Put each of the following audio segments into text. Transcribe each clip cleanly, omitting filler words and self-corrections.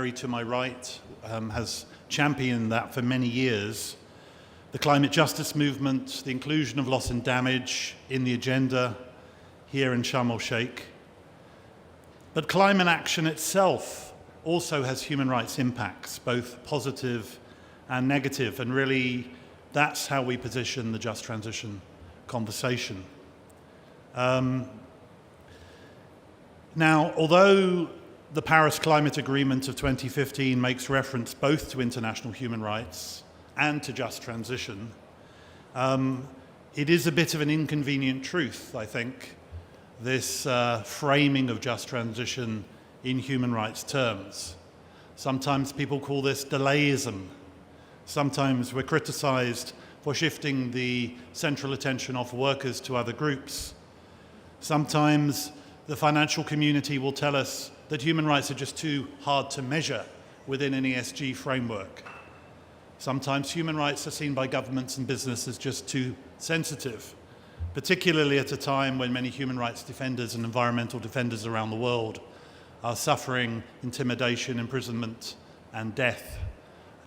Mary to my right has championed that for many years. The climate justice movement, the inclusion of loss and damage in the agenda here in Sharm el-Sheikh. But climate action itself also has human rights impacts, both positive and negative, and really that's how we position the just transition conversation. Now, although the Paris Climate Agreement of 2015 makes reference both to international human rights and to just transition, it is a bit of an inconvenient truth, I think, this framing of just transition in human rights terms. Sometimes people call this delayism. Sometimes we're criticized for shifting the central attention off workers to other groups. Sometimes the financial community will tell us that human rights are just too hard to measure within an ESG framework. Sometimes human rights are seen by governments and business as just too sensitive, particularly at a time when many human rights defenders and environmental defenders around the world are suffering intimidation, imprisonment, and death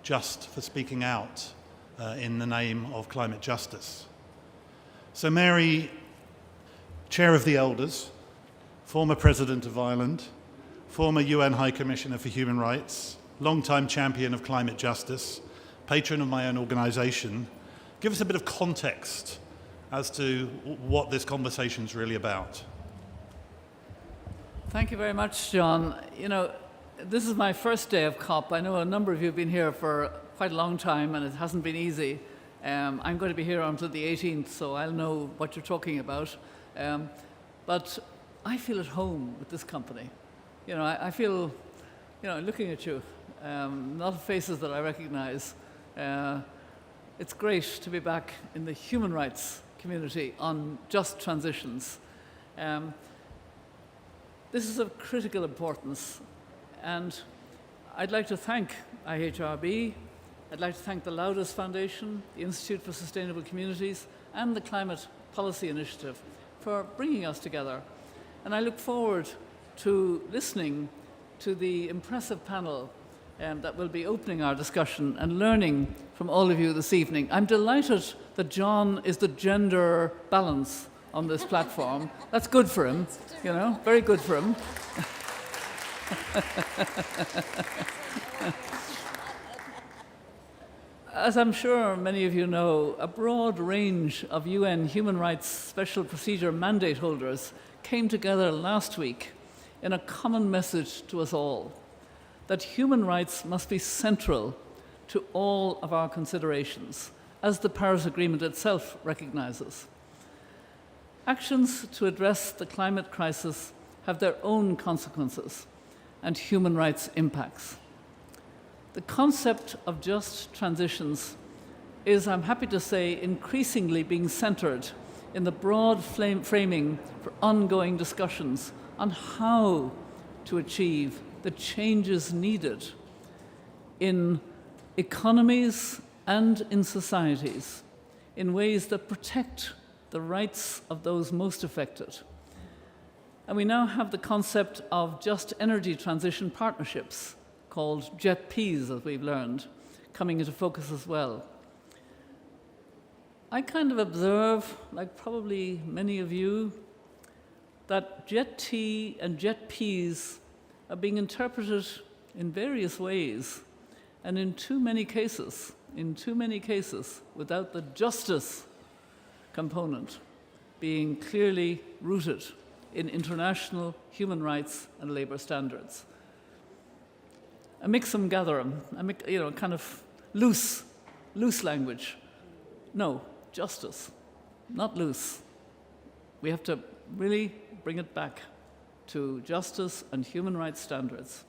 just for speaking out in the name of climate justice. So Mary, Chair of the Elders, former President of Ireland, former UN High Commissioner for Human Rights, longtime champion of climate justice, patron of my own organization, give us a bit of context as to what this conversation is really about. Thank you very much, John. You know, this is my first day of COP. I know a number of you have been here for quite a long time, and it hasn't been easy. I'm going to be here until the 18th, so I'll know what you're talking about. But I feel at home with this company. You know, I feel, you know, looking at you, a lot of faces that I recognize. It's great to be back in the human rights community on just transitions. This is of critical importance, and I'd like to thank IHRB, I'd like to thank the Laudes Foundation, the Institute for Sustainable Communities, and the Climate Policy Initiative for bringing us together. And I look forward to listening to the impressive panel that will be opening our discussion and learning from all of you this evening. I'm delighted that John is the gender balance on this platform. That's good for him, you know, very good for him. As I'm sure many of you know, a broad range of UN human rights special procedure mandate holders came together last week in a common message to us all, that human rights must be central to all of our considerations, as the Paris Agreement itself recognizes. Actions to address the climate crisis have their own consequences and human rights impacts. The concept of just transitions is, I'm happy to say, increasingly being centered in the broad framing for ongoing discussions on how to achieve the changes needed in economies and in societies in ways that protect the rights of those most affected. And we now have the concept of just energy transition partnerships, called JETPs, as we've learned, coming into focus as well. I kind of observe, like probably many of you, that JET-T and JETPs are being interpreted in various ways, and in too many cases, without the justice component being clearly rooted in international human rights and labor standards. A mix 'em, gather 'em, you know, kind of loose language. No, justice, not loose. We have to really bring it back to justice and human rights standards.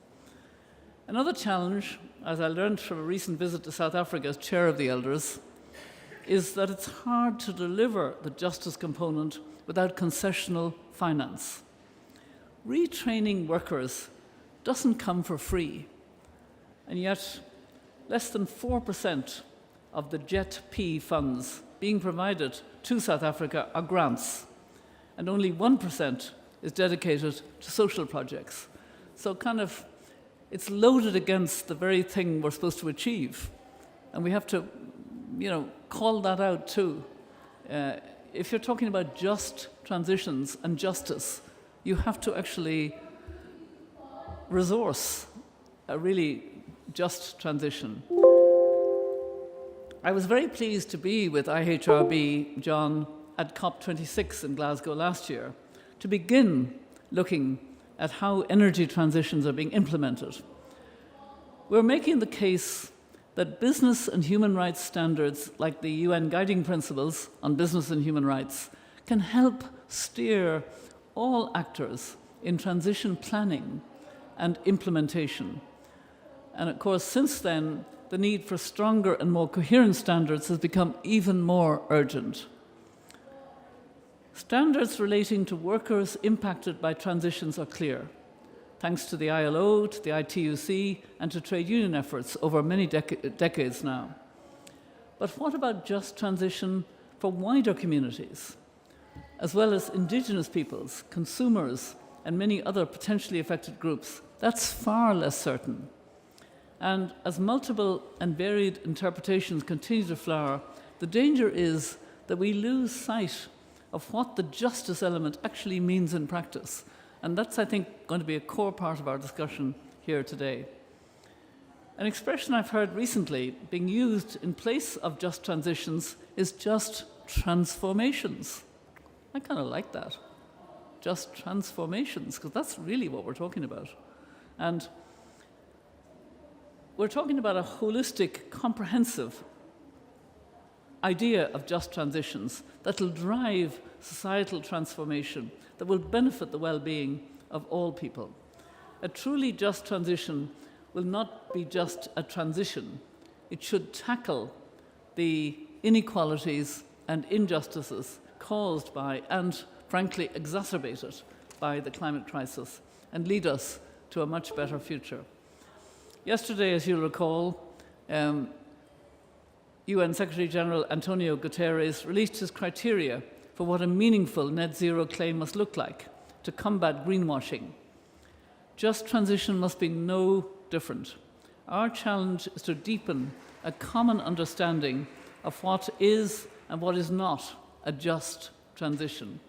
Another challenge, as I learned from a recent visit to South Africa as chair of the Elders, is that it's hard to deliver the justice component without concessional finance. Retraining workers doesn't come for free, and yet less than 4% of the JET-P funds being provided to South Africa are grants, and only 1% is dedicated to social projects. So kind of, it's loaded against the very thing we're supposed to achieve. And we have to, call that out too. If you're talking about just transitions and justice, you have to actually resource a really just transition. I was very pleased to be with IHRB, John, at COP26 in Glasgow last year, to begin looking at how energy transitions are being implemented. We're making the case that business and human rights standards, like the UN Guiding Principles on Business and Human Rights, can help steer all actors in transition planning and implementation. And of course, since then, the need for stronger and more coherent standards has become even more urgent. Standards relating to workers impacted by transitions are clear, thanks to the ILO, to the ITUC, and to trade union efforts over many decades now. But what about just transition for wider communities, as well as Indigenous peoples, consumers, and many other potentially affected groups? That's far less certain. And as multiple and varied interpretations continue to flower, the danger is that we lose sight of what the justice element actually means in practice. And that's, I think, going to be a core part of our discussion here today. An expression I've heard recently being used in place of just transitions is just transformations. I kind of like that. Just transformations, because that's really what we're talking about. And we're talking about a holistic, comprehensive idea of just transitions that will drive societal transformation, that will benefit the well-being of all people. A truly just transition will not be just a transition. It should tackle the inequalities and injustices caused by, and frankly exacerbated by, the climate crisis and lead us to a much better future. Yesterday, as you'll recall, UN Secretary-General Antonio Guterres released his criteria for what a meaningful net zero claim must look like to combat greenwashing. Just transition must be no different. Our challenge is to deepen a common understanding of what is and what is not a just transition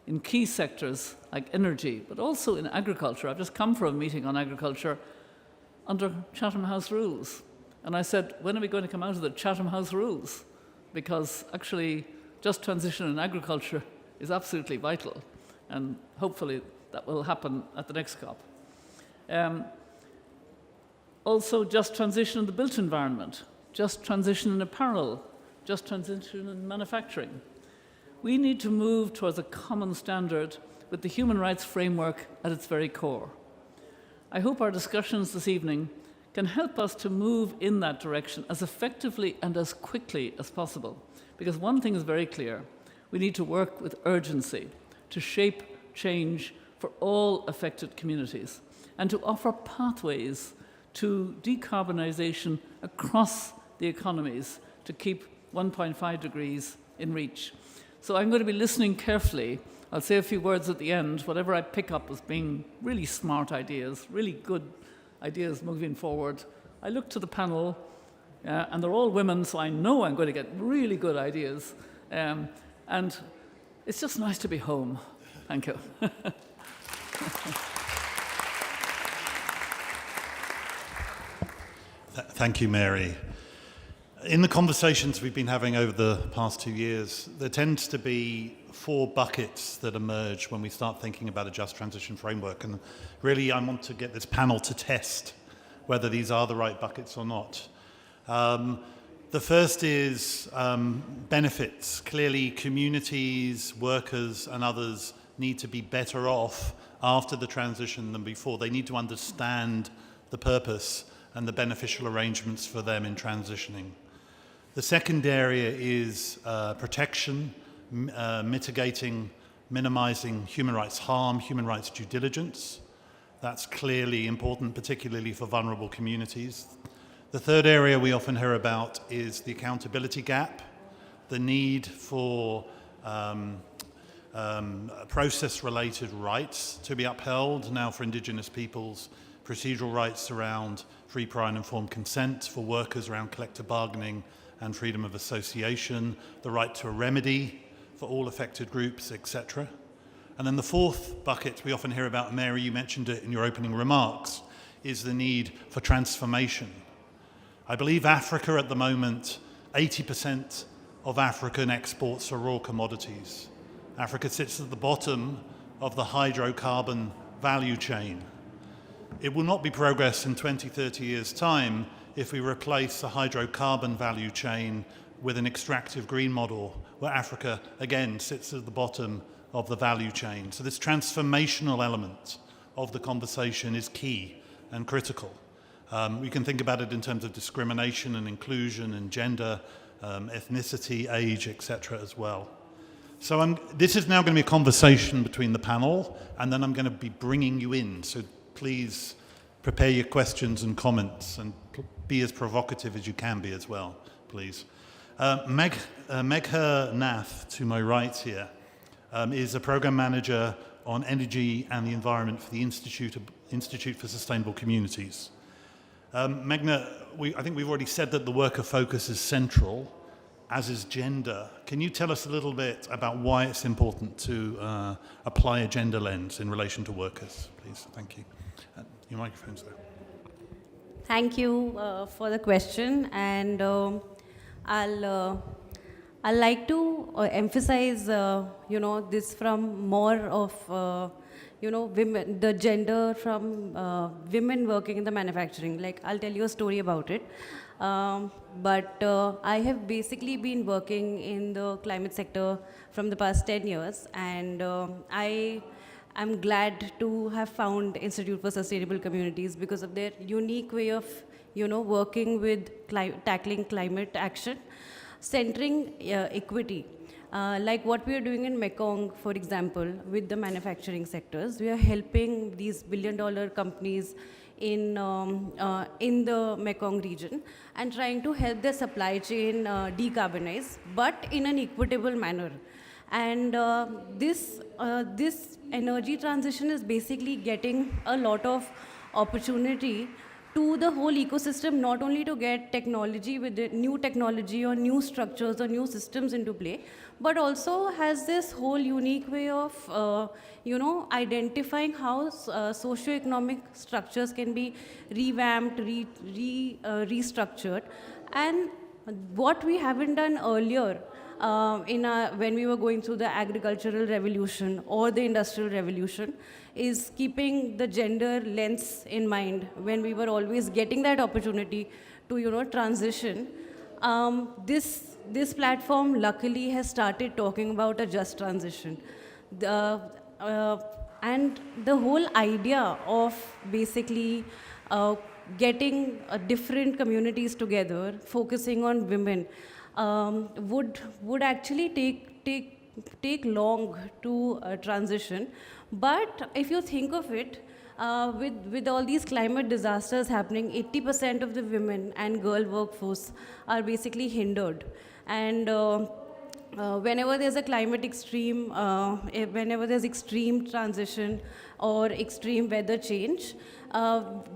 in key sectors like energy, but also in agriculture. I've just come from a meeting on agriculture under Chatham House rules. And I said, when are we going to come out of the Chatham House rules? Because actually, just transition in agriculture is absolutely vital. And hopefully that will happen at the next COP. Also, just transition in the built environment, just transition in apparel, just transition in manufacturing. We need to move towards a common standard with the human rights framework at its very core. I hope our discussions this evening can help us to move in that direction as effectively and as quickly as possible. Because one thing is very clear, we need to work with urgency to shape change for all affected communities and to offer pathways to decarbonization across the economies to keep 1.5 degrees in reach. So I'm going to be listening carefully. I'll say a few words at the end, whatever I pick up as being really smart ideas, really good ideas moving forward. I look to the panel, and they're all women, so I know I'm going to get really good ideas. And it's just nice to be home. Thank you. Thank you, Mary. In the conversations we've been having over the past 2 years, there tends to be 4 buckets that emerge when we start thinking about a just transition framework. And really, I want to get this panel to test whether these are the right buckets or not. The first is benefits. Clearly, communities, workers, and others need to be better off after the transition than before. They need to understand the purpose and the beneficial arrangements for them in transitioning. The second area is protection, mitigating, minimizing human rights harm, human rights due diligence. That's clearly important, particularly for vulnerable communities. The third area we often hear about is the accountability gap, the need for process-related rights to be upheld, now for Indigenous peoples, procedural rights around free, prior and informed consent for workers around collective bargaining and freedom of association, the right to a remedy for all affected groups, etc. And then the fourth bucket we often hear about, Mary, you mentioned it in your opening remarks, is the need for transformation. I believe Africa at the moment, 80% of African exports are raw commodities. Africa sits at the bottom of the hydrocarbon value chain. It will not be progress in 20, 30 years' time if we replace the hydrocarbon value chain with an extractive green model where Africa, again, sits at the bottom of the value chain. So this transformational element of the conversation is key and critical. We can think about it in terms of discrimination and inclusion and gender, ethnicity, age, etc. as well. So this is now going to be a conversation between the panel, and then I'm going to be bringing you in. So please prepare your questions and comments, and be as provocative as you can be as well, please. Megha Nath, to my right here, is a program manager on energy and the environment for the Institute for Sustainable Communities. Megha, I think we've already said that the worker focus is central, as is gender. Can you tell us a little bit about why it's important to apply a gender lens in relation to workers, please? Thank you. Your microphone's there. Thank you for the question, and I'd like to emphasize, this from more of, women, the gender from women working in the manufacturing. Like, I'll tell you a story about it. But I have basically been working in the climate sector from the past 10 years, and I'm glad to have found Institute for Sustainable Communities because of their unique way of, working with tackling climate action, centering equity. Like what we are doing in Mekong, for example, with the manufacturing sectors, we are helping these billion-dollar companies in the Mekong region and trying to help their supply chain decarbonize, but in an equitable manner. And this energy transition is basically getting a lot of opportunity to the whole ecosystem, not only to get technology with it, new technology or new structures or new systems into play, but also has this whole unique way of, identifying how socioeconomic structures can be revamped, restructured. And what we haven't done earlier when we were going through the agricultural revolution or the industrial revolution is keeping the gender lens in mind when we were always getting that opportunity to, transition. This platform luckily has started talking about a just transition. And the whole idea of basically getting different communities together, focusing on women, would actually take long to transition. But if you think of it, with all these climate disasters happening, 80% of the women and girl workforce are basically hindered. And whenever there's a climate extreme, whenever there's extreme transition or extreme weather change,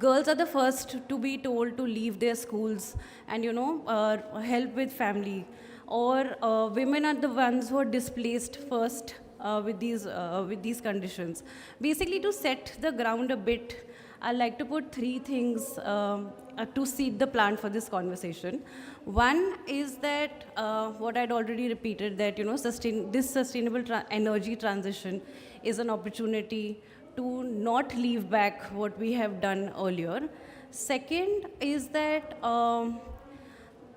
girls are the first to be told to leave their schools and, help with family. Or women are the ones who are displaced first with these conditions. Basically, to set the ground a bit, I'd like to put three things to seed the plant for this conversation. One is that what I'd already repeated, that this sustainable energy transition is an opportunity to not leave back what we have done earlier. Second is that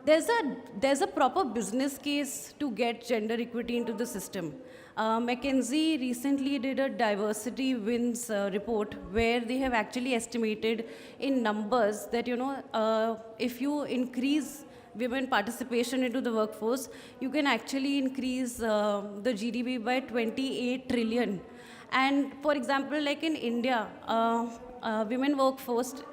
there's a proper business case to get gender equity into the system. McKinsey recently did a diversity wins report where they have actually estimated in numbers that, if you increase women participation into the workforce, you can actually increase the GDP by 28 trillion. And for example, like in India, women workforce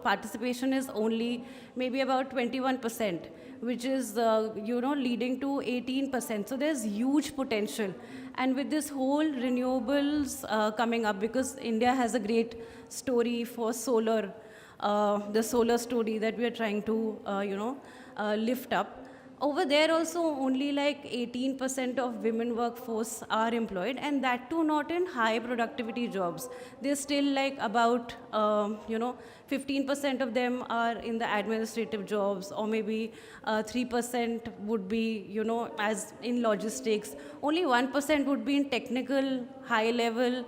participation is only maybe about 21%, which is, leading to 18%. So there's huge potential. And with this whole renewables coming up, because India has a great story for solar, the solar story that we are trying to, lift up. Over there also only like 18% of women workforce are employed, and that too not in high productivity jobs. They're still like about, 15% of them are in the administrative jobs, or maybe 3% would be, as in logistics. Only 1% would be in technical, high level,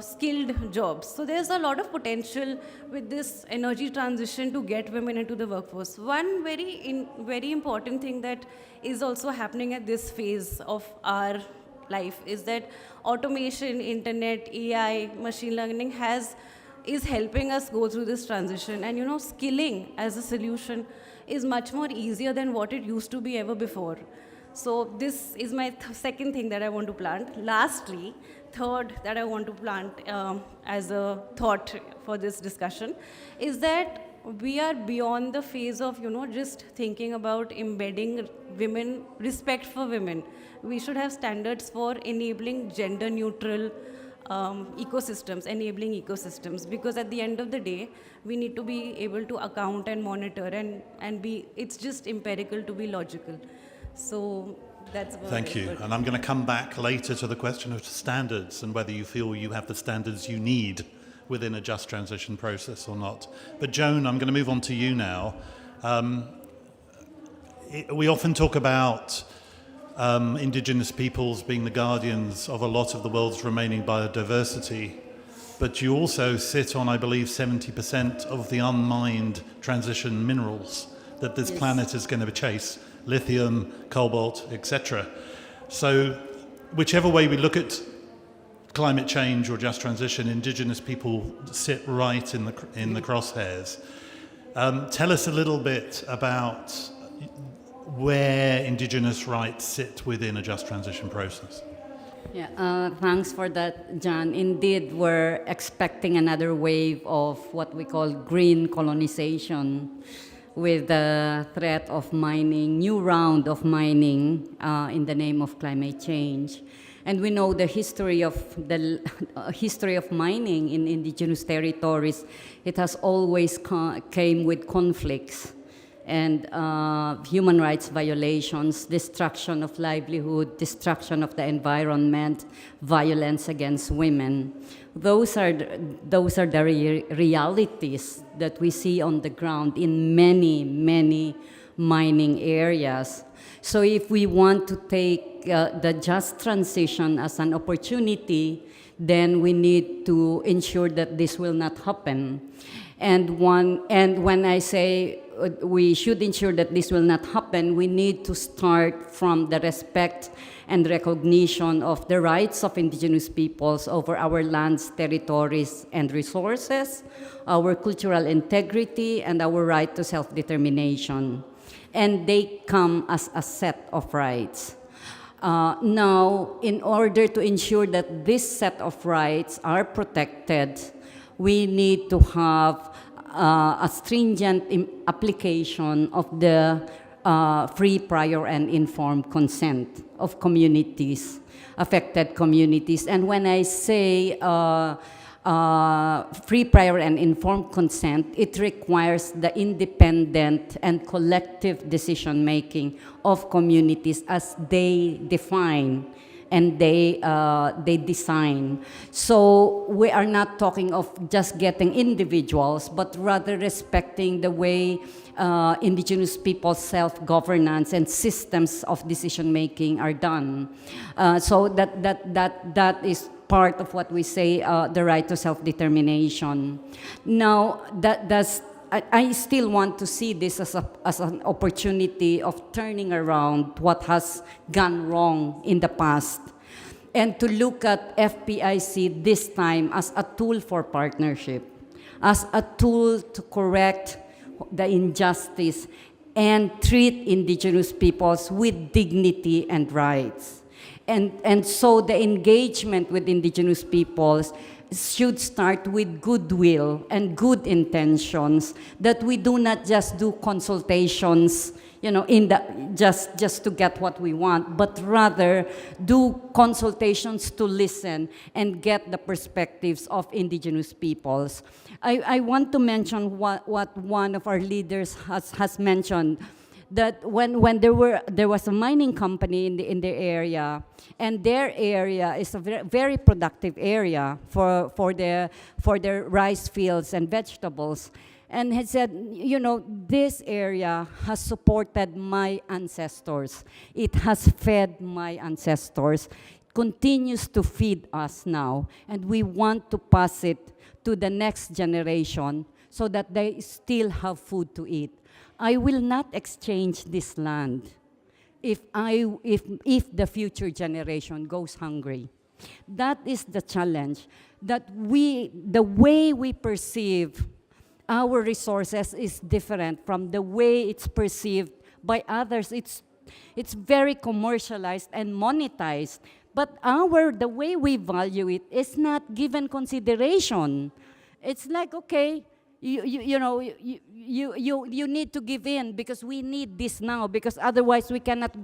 skilled jobs. So there's a lot of potential with this energy transition to get women into the workforce. One very important thing that is also happening at this phase of our life is that automation, internet, AI, machine learning is helping us go through this transition. And skilling as a solution is much more easier than what it used to be ever before. So this is my second thing that I want to plant. Lastly, third that I want to plant as a thought for this discussion is that we are beyond the phase of, just thinking about embedding women, respect for women. We should have standards for enabling gender neutral ecosystems, enabling ecosystems, because at the end of the day, we need to be able to account and monitor and it's just empirical to be logical. So that's about Thank you. And I'm going to come back later to the question of standards and whether you feel you have the standards you need within a just transition process or not. But Joan, I'm going to move on to you now. We often talk about Indigenous peoples being the guardians of a lot of the world's remaining biodiversity, but you also sit on, I believe, 70% of the unmined transition minerals that this planet is going to chase. Lithium, cobalt, etc. So whichever way we look at climate change or just transition, Indigenous people sit right in the crosshairs. Tell us a little bit about where Indigenous rights sit within a just transition process. Yeah, thanks for that, John. Indeed, we're expecting another wave of what we call green colonization, with the threat of mining, new round of mining in the name of climate change. And we know the history of mining in indigenous territories. It has always came with conflicts and human rights violations, destruction of livelihood, destruction of the environment, violence against women. Those are the realities that we see on the ground in many, many mining areas. So if we want to take the just transition as an opportunity, then we need to ensure that this will not happen. And when I say we should ensure that this will not happen, we need to start from the respect and recognition of the rights of indigenous peoples over our lands, territories, and resources, our cultural integrity, and our right to self-determination. And they come as a set of rights. Now, in order to ensure that this set of rights are protected, we need to have a stringent application of the free, prior, and informed consent of communities, affected communities. And when I say free, prior, and informed consent, it requires the independent and collective decision-making of communities as they define and they design. So we are not talking of just getting individuals, but rather respecting the way indigenous people's self-governance and systems of decision-making are done. So that is part of what we say, the right to self-determination. Now, I still want to see this as an opportunity of turning around what has gone wrong in the past, and to look at FPIC this time as a tool for partnership, as a tool to correct the injustice and treat indigenous peoples with dignity and rights. And so the engagement with indigenous peoples should start with goodwill and good intentions, that we do not just do consultations, just to get what we want, but rather do consultations to listen and get the perspectives of indigenous peoples. I want to mention what one of our leaders has mentioned, that when there was a mining company in the area, and their area is a very productive area for their rice fields and vegetables. And he said, this area has supported my ancestors. It has fed my ancestors. It continues to feed us now. And we want to pass it to the next generation so that they still have food to eat. I will not exchange this land if the future generation goes hungry. That is the challenge. That the way we perceive our resources is different from the way it's perceived by others. It's very commercialized and monetized, but the way we value it is not given consideration. It's like, okay, you need to give in because we need this now, because otherwise we cannot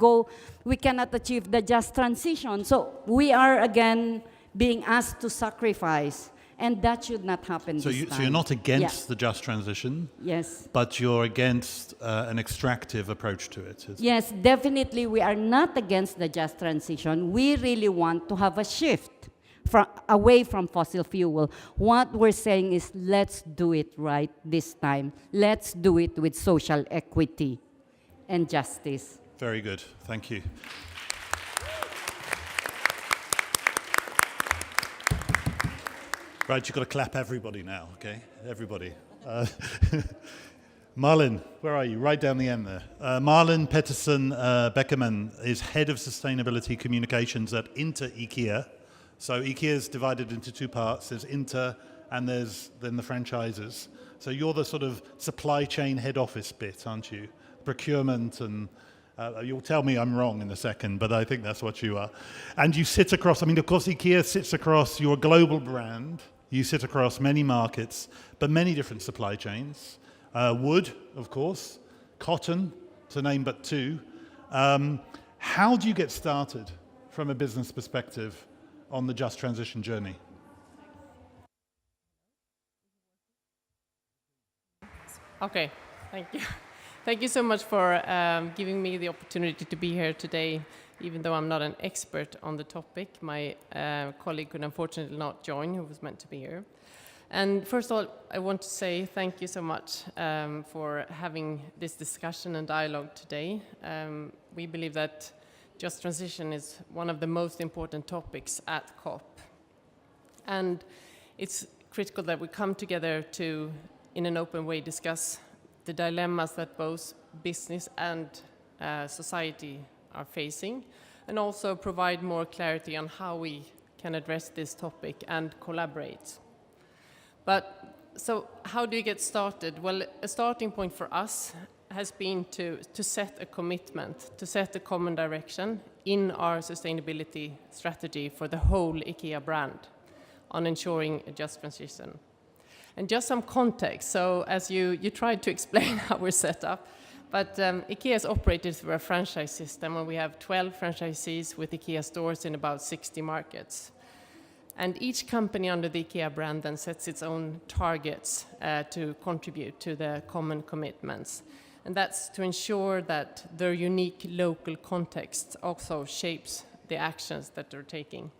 achieve the just transition. So we are again being asked to sacrifice. And that should not happen this time. So you're not against the just transition? Yes. But you're against an extractive approach to it? Yes, definitely we are not against the just transition. We really want to have a shift away from fossil fuel. What we're saying is, let's do it right this time. Let's do it with social equity and justice. Very good. Thank you. Right, you've got to clap everybody now, okay? Everybody. Marlin, where are you? Right down the end there. Marlin Pettersson Beckerman is Head of Sustainability Communications at IKEA. So IKEA is divided into two parts. There's Int'l and there's then the franchises. So you're the sort of supply chain head office bit, aren't you? Procurement and... you'll tell me I'm wrong in a second, but I think that's what you are. And you sit across, of course, IKEA sits across your global brand. You sit across many markets, but many different supply chains. Wood, of course, cotton, to name but two. How do you get started from a business perspective on the just transition journey? Okay, thank you. Thank you so much for giving me the opportunity to be here today, even though I'm not an expert on the topic. My colleague could unfortunately not join, who was meant to be here. And first of all, I want to say thank you so much for having this discussion and dialogue today. We believe that just transition is one of the most important topics at COP. And it's critical that we come together to, in an open way, discuss the dilemmas that both business and society are facing, and also provide more clarity on how we can address this topic and collaborate. But so how do you get started? Well, a starting point for us has been to set a commitment, to set a common direction in our sustainability strategy for the whole IKEA brand on ensuring a just transition. And just some context, so as you tried to explain how we're set up, but IKEA is operated through a franchise system, and we have 12 franchisees with IKEA stores in about 60 markets. And each company under the IKEA brand then sets its own targets to contribute to the common commitments. And that's to ensure that their unique local context also shapes the actions that they're taking.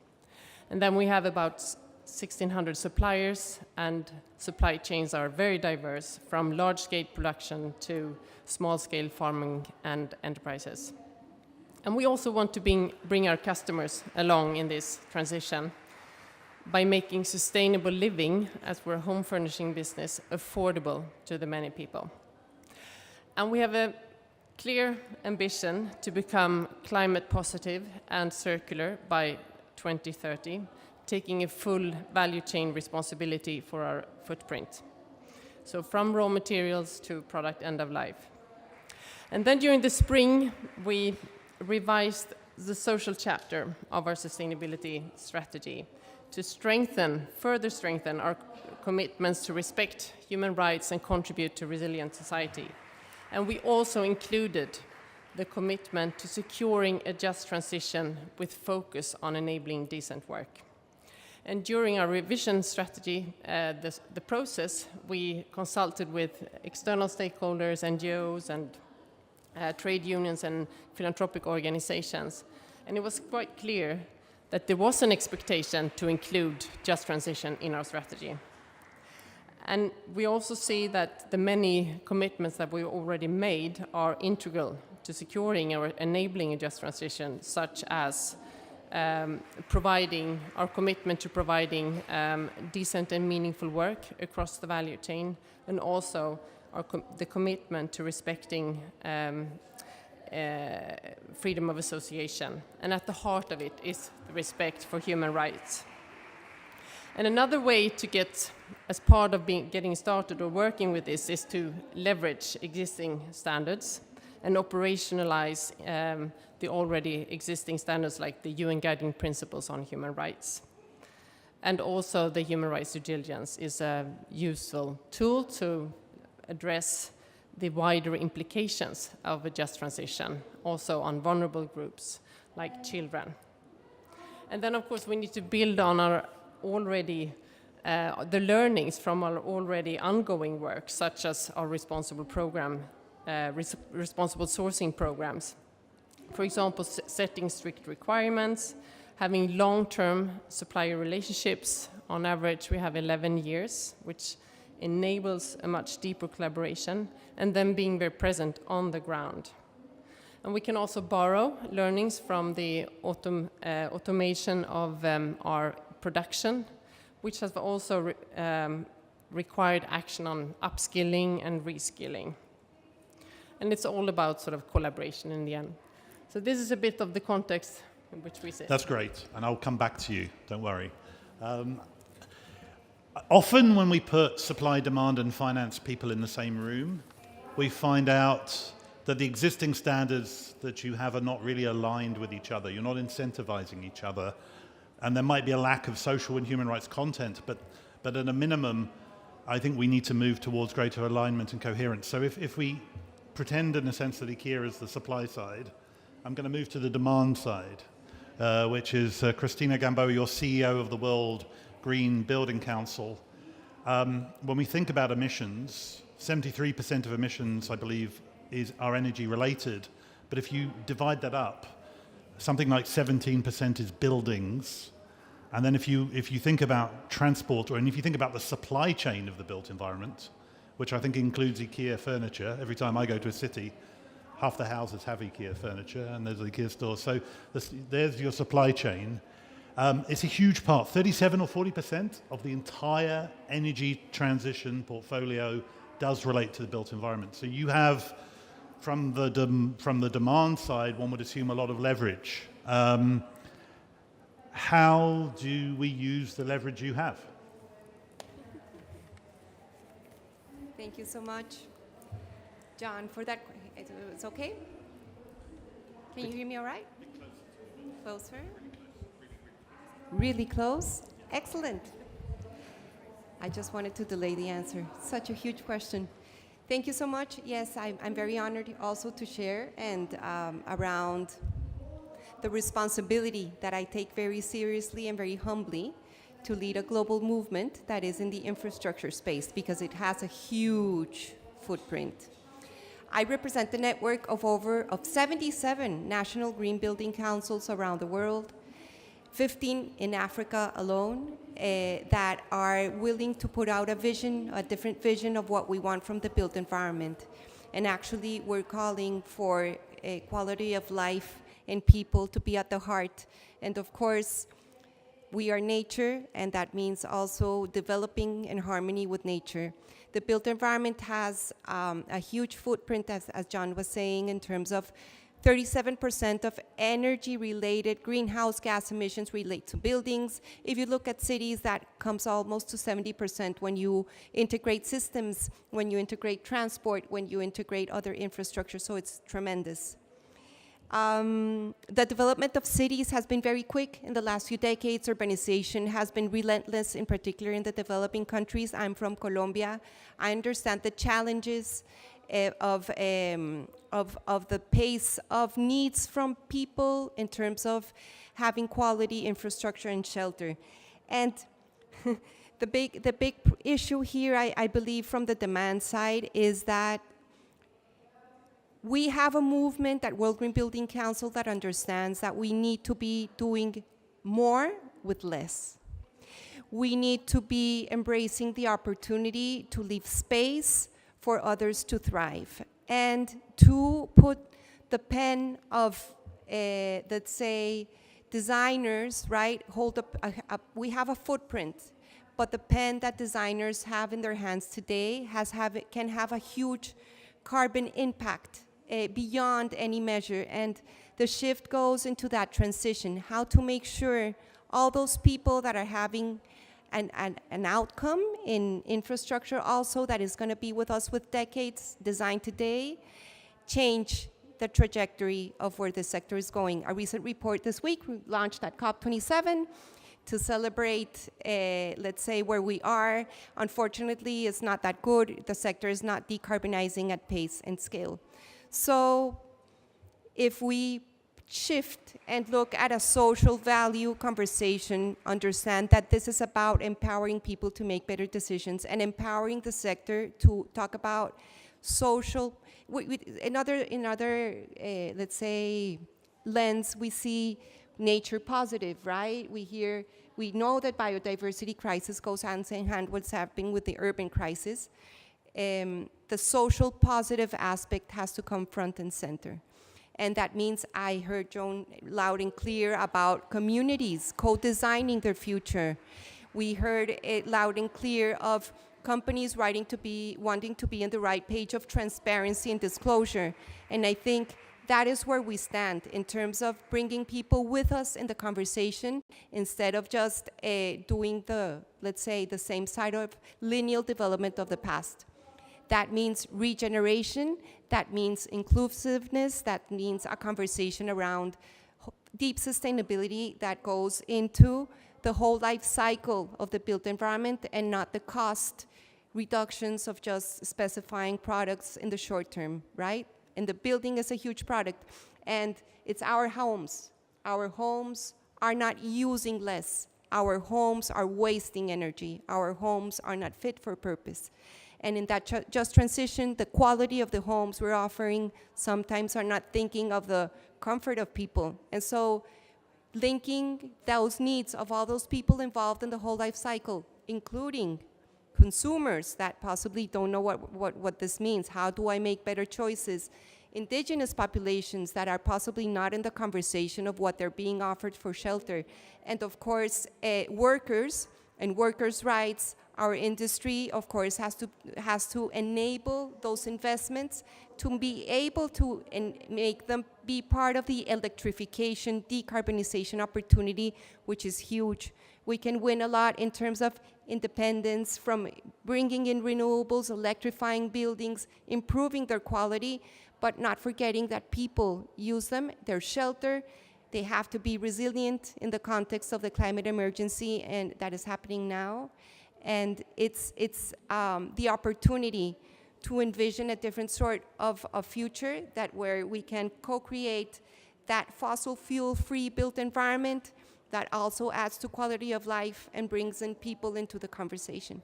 And then we have about 1,600 suppliers, and supply chains are very diverse, from large-scale production to small-scale farming and enterprises. And we also want to bring our customers along in this transition by making sustainable living, as we're a home furnishing business, affordable to the many people. And we have a clear ambition to become climate positive and circular by 2030, taking a full value chain responsibility for our footprint. So from raw materials to product end of life. And then during the spring, we revised the social chapter of our sustainability strategy to further strengthen our commitments to respect human rights and contribute to resilient society. And we also included the commitment to securing a just transition with focus on enabling decent work. And during our revision strategy, the process, we consulted with external stakeholders, NGOs, and trade unions and philanthropic organizations. And it was quite clear that there was an expectation to include just transition in our strategy. And we also see that the many commitments that we already made are integral to securing or enabling a just transition, such as providing our commitment to providing decent and meaningful work across the value chain, and also the commitment to respecting freedom of association. And at the heart of it is the respect for human rights. And another way to get, as part of getting started or working with this, is to leverage existing standards and operationalize the already existing standards like the UN Guiding Principles on Human Rights. And also the human rights due diligence is a useful tool to address the wider implications of a just transition, also on vulnerable groups like children. And then, of course, we need to build on our already the learnings from our already ongoing work, such as our responsible sourcing programs. For example, setting strict requirements, having long-term supplier relationships. On average, we have 11 years, which enables a much deeper collaboration, and then being very present on the ground. And we can also borrow learnings from the automation of our production, which has also required action on upskilling and reskilling. And it's all about sort of collaboration in the end. So this is a bit of the context in which we sit. That's great, and I'll come back to you, don't worry. Often when we put supply, demand, and finance people in the same room, we find out that the existing standards that you have are not really aligned with each other. You're not incentivizing each other, and there might be a lack of social and human rights content, but at a minimum, I think we need to move towards greater alignment and coherence. So if we pretend in a sense that IKEA is the supply side, I'm going to move to the demand side, which is Cristina Gamboa, your CEO of the World Green Building Council. When we think about emissions, 73% of emissions, I believe, are energy related. But if you divide that up, something like 17% is buildings. And then if you think about transport, and if you think about the supply chain of the built environment, which I think includes IKEA furniture, every time I go to a city, half the houses have IKEA furniture and there's IKEA stores. So there's your supply chain. It's a huge part. 37 or 40% of the entire energy transition portfolio does relate to the built environment. So you have, from the demand side, one would assume a lot of leverage. How do we use the leverage you have? Thank you so much, John, for that. It's okay? Can you hear me all right? Closer? Really close? Excellent. I just wanted to delay the answer. Such a huge question. Thank you so much. Yes, I'm very honored also to share and around the responsibility that I take very seriously and very humbly to lead a global movement that is in the infrastructure space, because it has a huge footprint. I represent the network of 77 national green building councils around the world, 15 in Africa alone, that are willing to put out a vision, a different vision of what we want from the built environment. And actually, we're calling for a quality of life and people to be at the heart. And of course, we are nature, and that means also developing in harmony with nature. The built environment has a huge footprint, as John was saying, in terms of 37% of energy-related greenhouse gas emissions relate to buildings. If you look at cities, that comes almost to 70% when you integrate systems, when you integrate transport, when you integrate other infrastructure, so it's tremendous. The development of cities has been very quick in the last few decades. Urbanization has been relentless, in particular in the developing countries. I'm from Colombia. I understand the challenges of the pace of needs from people in terms of having quality infrastructure and shelter. And the big issue here, I believe, from the demand side is that we have a movement at World Green Building Council that understands that we need to be doing more with less. We need to be embracing the opportunity to leave space for others to thrive and to put the pen of, let's say, designers, right? We have a footprint, but the pen that designers have in their hands today can have a huge carbon impact beyond any measure. And the shift goes into that transition, how to make sure all those people that are having an outcome in infrastructure also that is going to be with us with decades, designed today, change the trajectory of where the sector is going. A recent report this week we launched at COP27 to celebrate, let's say, where we are. Unfortunately, it's not that good. The sector is not decarbonizing at pace and scale. So if we shift and look at a social value conversation, understand that this is about empowering people to make better decisions and empowering the sector to talk about social, another let's say, lens, we see nature positive, right? We know that biodiversity crisis goes hand in hand with what's happening with the urban crisis. The social positive aspect has to come front and center. And that means I heard Joan loud and clear about communities co-designing their future. We heard it loud and clear of companies wanting to be in the right page of transparency and disclosure. And I think that is where we stand in terms of bringing people with us in the conversation instead of just doing let's say, the same side of lineal development of the past. That means regeneration, that means inclusiveness, that means a conversation around deep sustainability that goes into the whole life cycle of the built environment and not the cost reductions of just specifying products in the short term, right? And the building is a huge product, and it's our homes. Our homes are not using less. Our homes are wasting energy. Our homes are not fit for purpose. And in that just transition, the quality of the homes we're offering sometimes are not thinking of the comfort of people. And so linking those needs of all those people involved in the whole life cycle, including consumers that possibly don't know what this means. How do I make better choices? Indigenous populations that are possibly not in the conversation of what they're being offered for shelter. And of course, workers and workers' rights. Our industry, of course, has to enable those investments to be able to make them be part of the electrification, decarbonization opportunity, which is huge. We can win a lot in terms of independence from bringing in renewables, electrifying buildings, improving their quality, but not forgetting that people use them, their shelter. They have to be resilient in the context of the climate emergency, and that is happening now. And it's the opportunity to envision a different sort of a future where we can co-create that fossil fuel-free built environment that also adds to quality of life and brings in people into the conversation.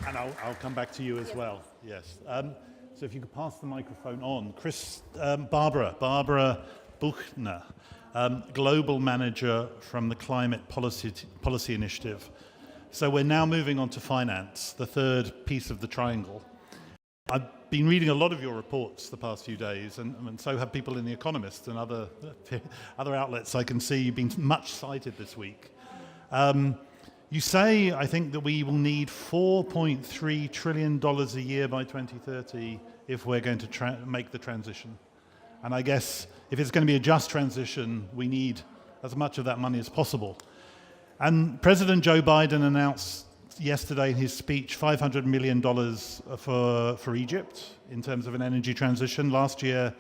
And I'll come back to you as well. Yes. So if you could pass the microphone on. Barbara Buchner, Global Manager from the Climate Policy Initiative. So we're now moving on to finance, the third piece of the triangle. I've been reading a lot of your reports the past few days, and so have people in The Economist and other outlets. I can see you've been much cited this week. You say, I think, that we will need $4.3 trillion a year by 2030 if we're going to make the transition. And I guess if it's going to be a just transition, we need as much of that money as possible. And President Joe Biden announced yesterday in his speech $500 million for Egypt in terms of an energy transition. Last year,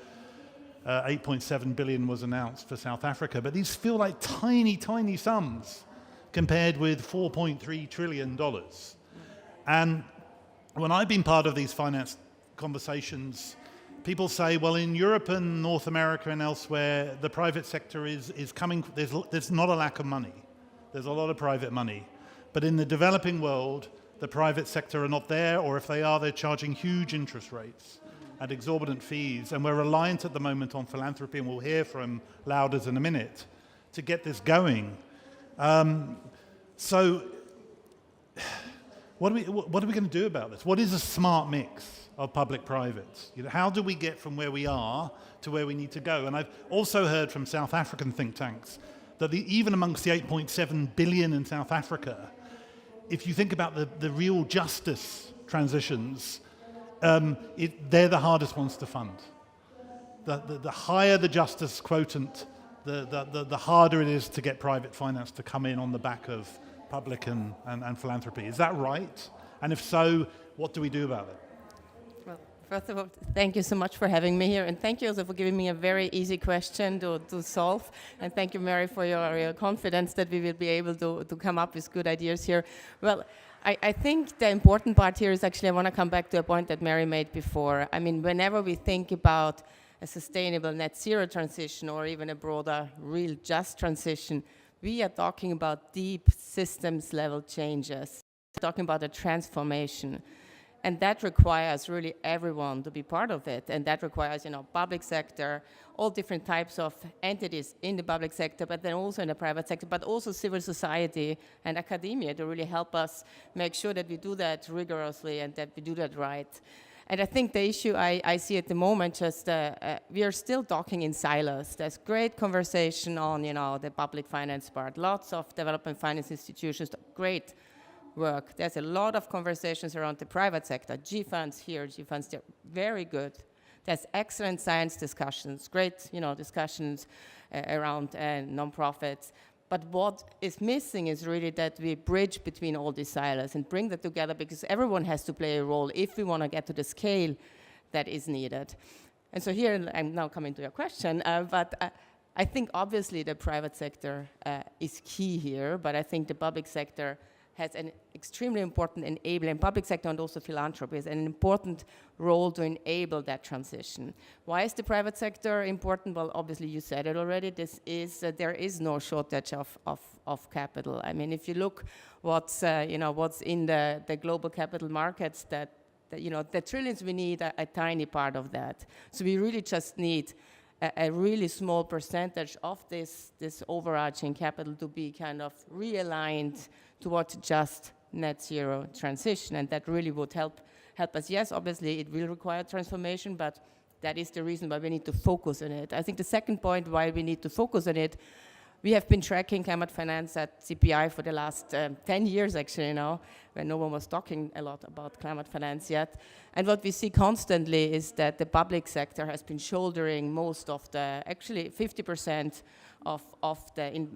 8.7 billion was announced for South Africa, but these feel like tiny, tiny sums compared with $4.3 trillion. And when I've been part of these finance conversations, people say, well, in Europe and North America and elsewhere, the private sector is coming, there's not a lack of money. There's a lot of private money. But in the developing world, the private sector are not there, or if they are, they're charging huge interest rates and exorbitant fees. And we're reliant at the moment on philanthropy, and we'll hear from Laudes in a minute, to get this going. So what are we going to do about this? What is a smart mix of public-private? You know, how do we get from where we are to where we need to go? And I've also heard from South African think tanks that even amongst the 8.7 billion in South Africa, if you think about the real justice transitions, they're the hardest ones to fund. The higher the justice quotient, the harder it is to get private finance to come in on the back of public and philanthropy. Is that right? And if so, what do we do about it? Well, first of all, thank you so much for having me here, and thank you also for giving me a very easy question to solve. And thank you, Mary, for your confidence that we will be able to come up with good ideas here. Well, I think the important part here is actually, I want to come back to a point that Mary made before. I mean, whenever we think about a sustainable net zero transition or even a broader real just transition, we are talking about deep systems level changes. We're talking about a transformation. And that requires really everyone to be part of it. And that requires, public sector, all different types of entities in the public sector, but then also in the private sector, but also civil society and academia to really help us make sure that we do that rigorously and that we do that right. And I think the issue I see at the moment, just we are still talking in silos. There's great conversation on, the public finance part. Lots of development finance institutions, great work. There's a lot of conversations around the private sector. G-funds here, G-funds there, very good. There's excellent science discussions, great, discussions around nonprofits. But what is missing is really that we bridge between all these silos and bring that together, because everyone has to play a role if we want to get to the scale that is needed. And so here, I'm now coming to your question, but I think obviously the private sector is key here, but I think the public sector has an extremely important enabler, and public sector and also philanthropy has an important role to enable that transition. Why is the private sector important? Well, obviously you said it already. This is there is no shortage of capital. I mean, if you look what's in the global capital markets, the trillions we need are a tiny part of that. So we really just need a really small percentage of this overarching capital to be kind of realigned towards just net zero transition, and that really would help us. Yes, obviously it will require transformation, but that is the reason why we need to focus on it. I think the second point why we need to focus on it, we have been tracking climate finance at CPI for the last 10 years actually now, when no one was talking a lot about climate finance yet. And what we see constantly is that the public sector has been shouldering most of the, actually 50% of the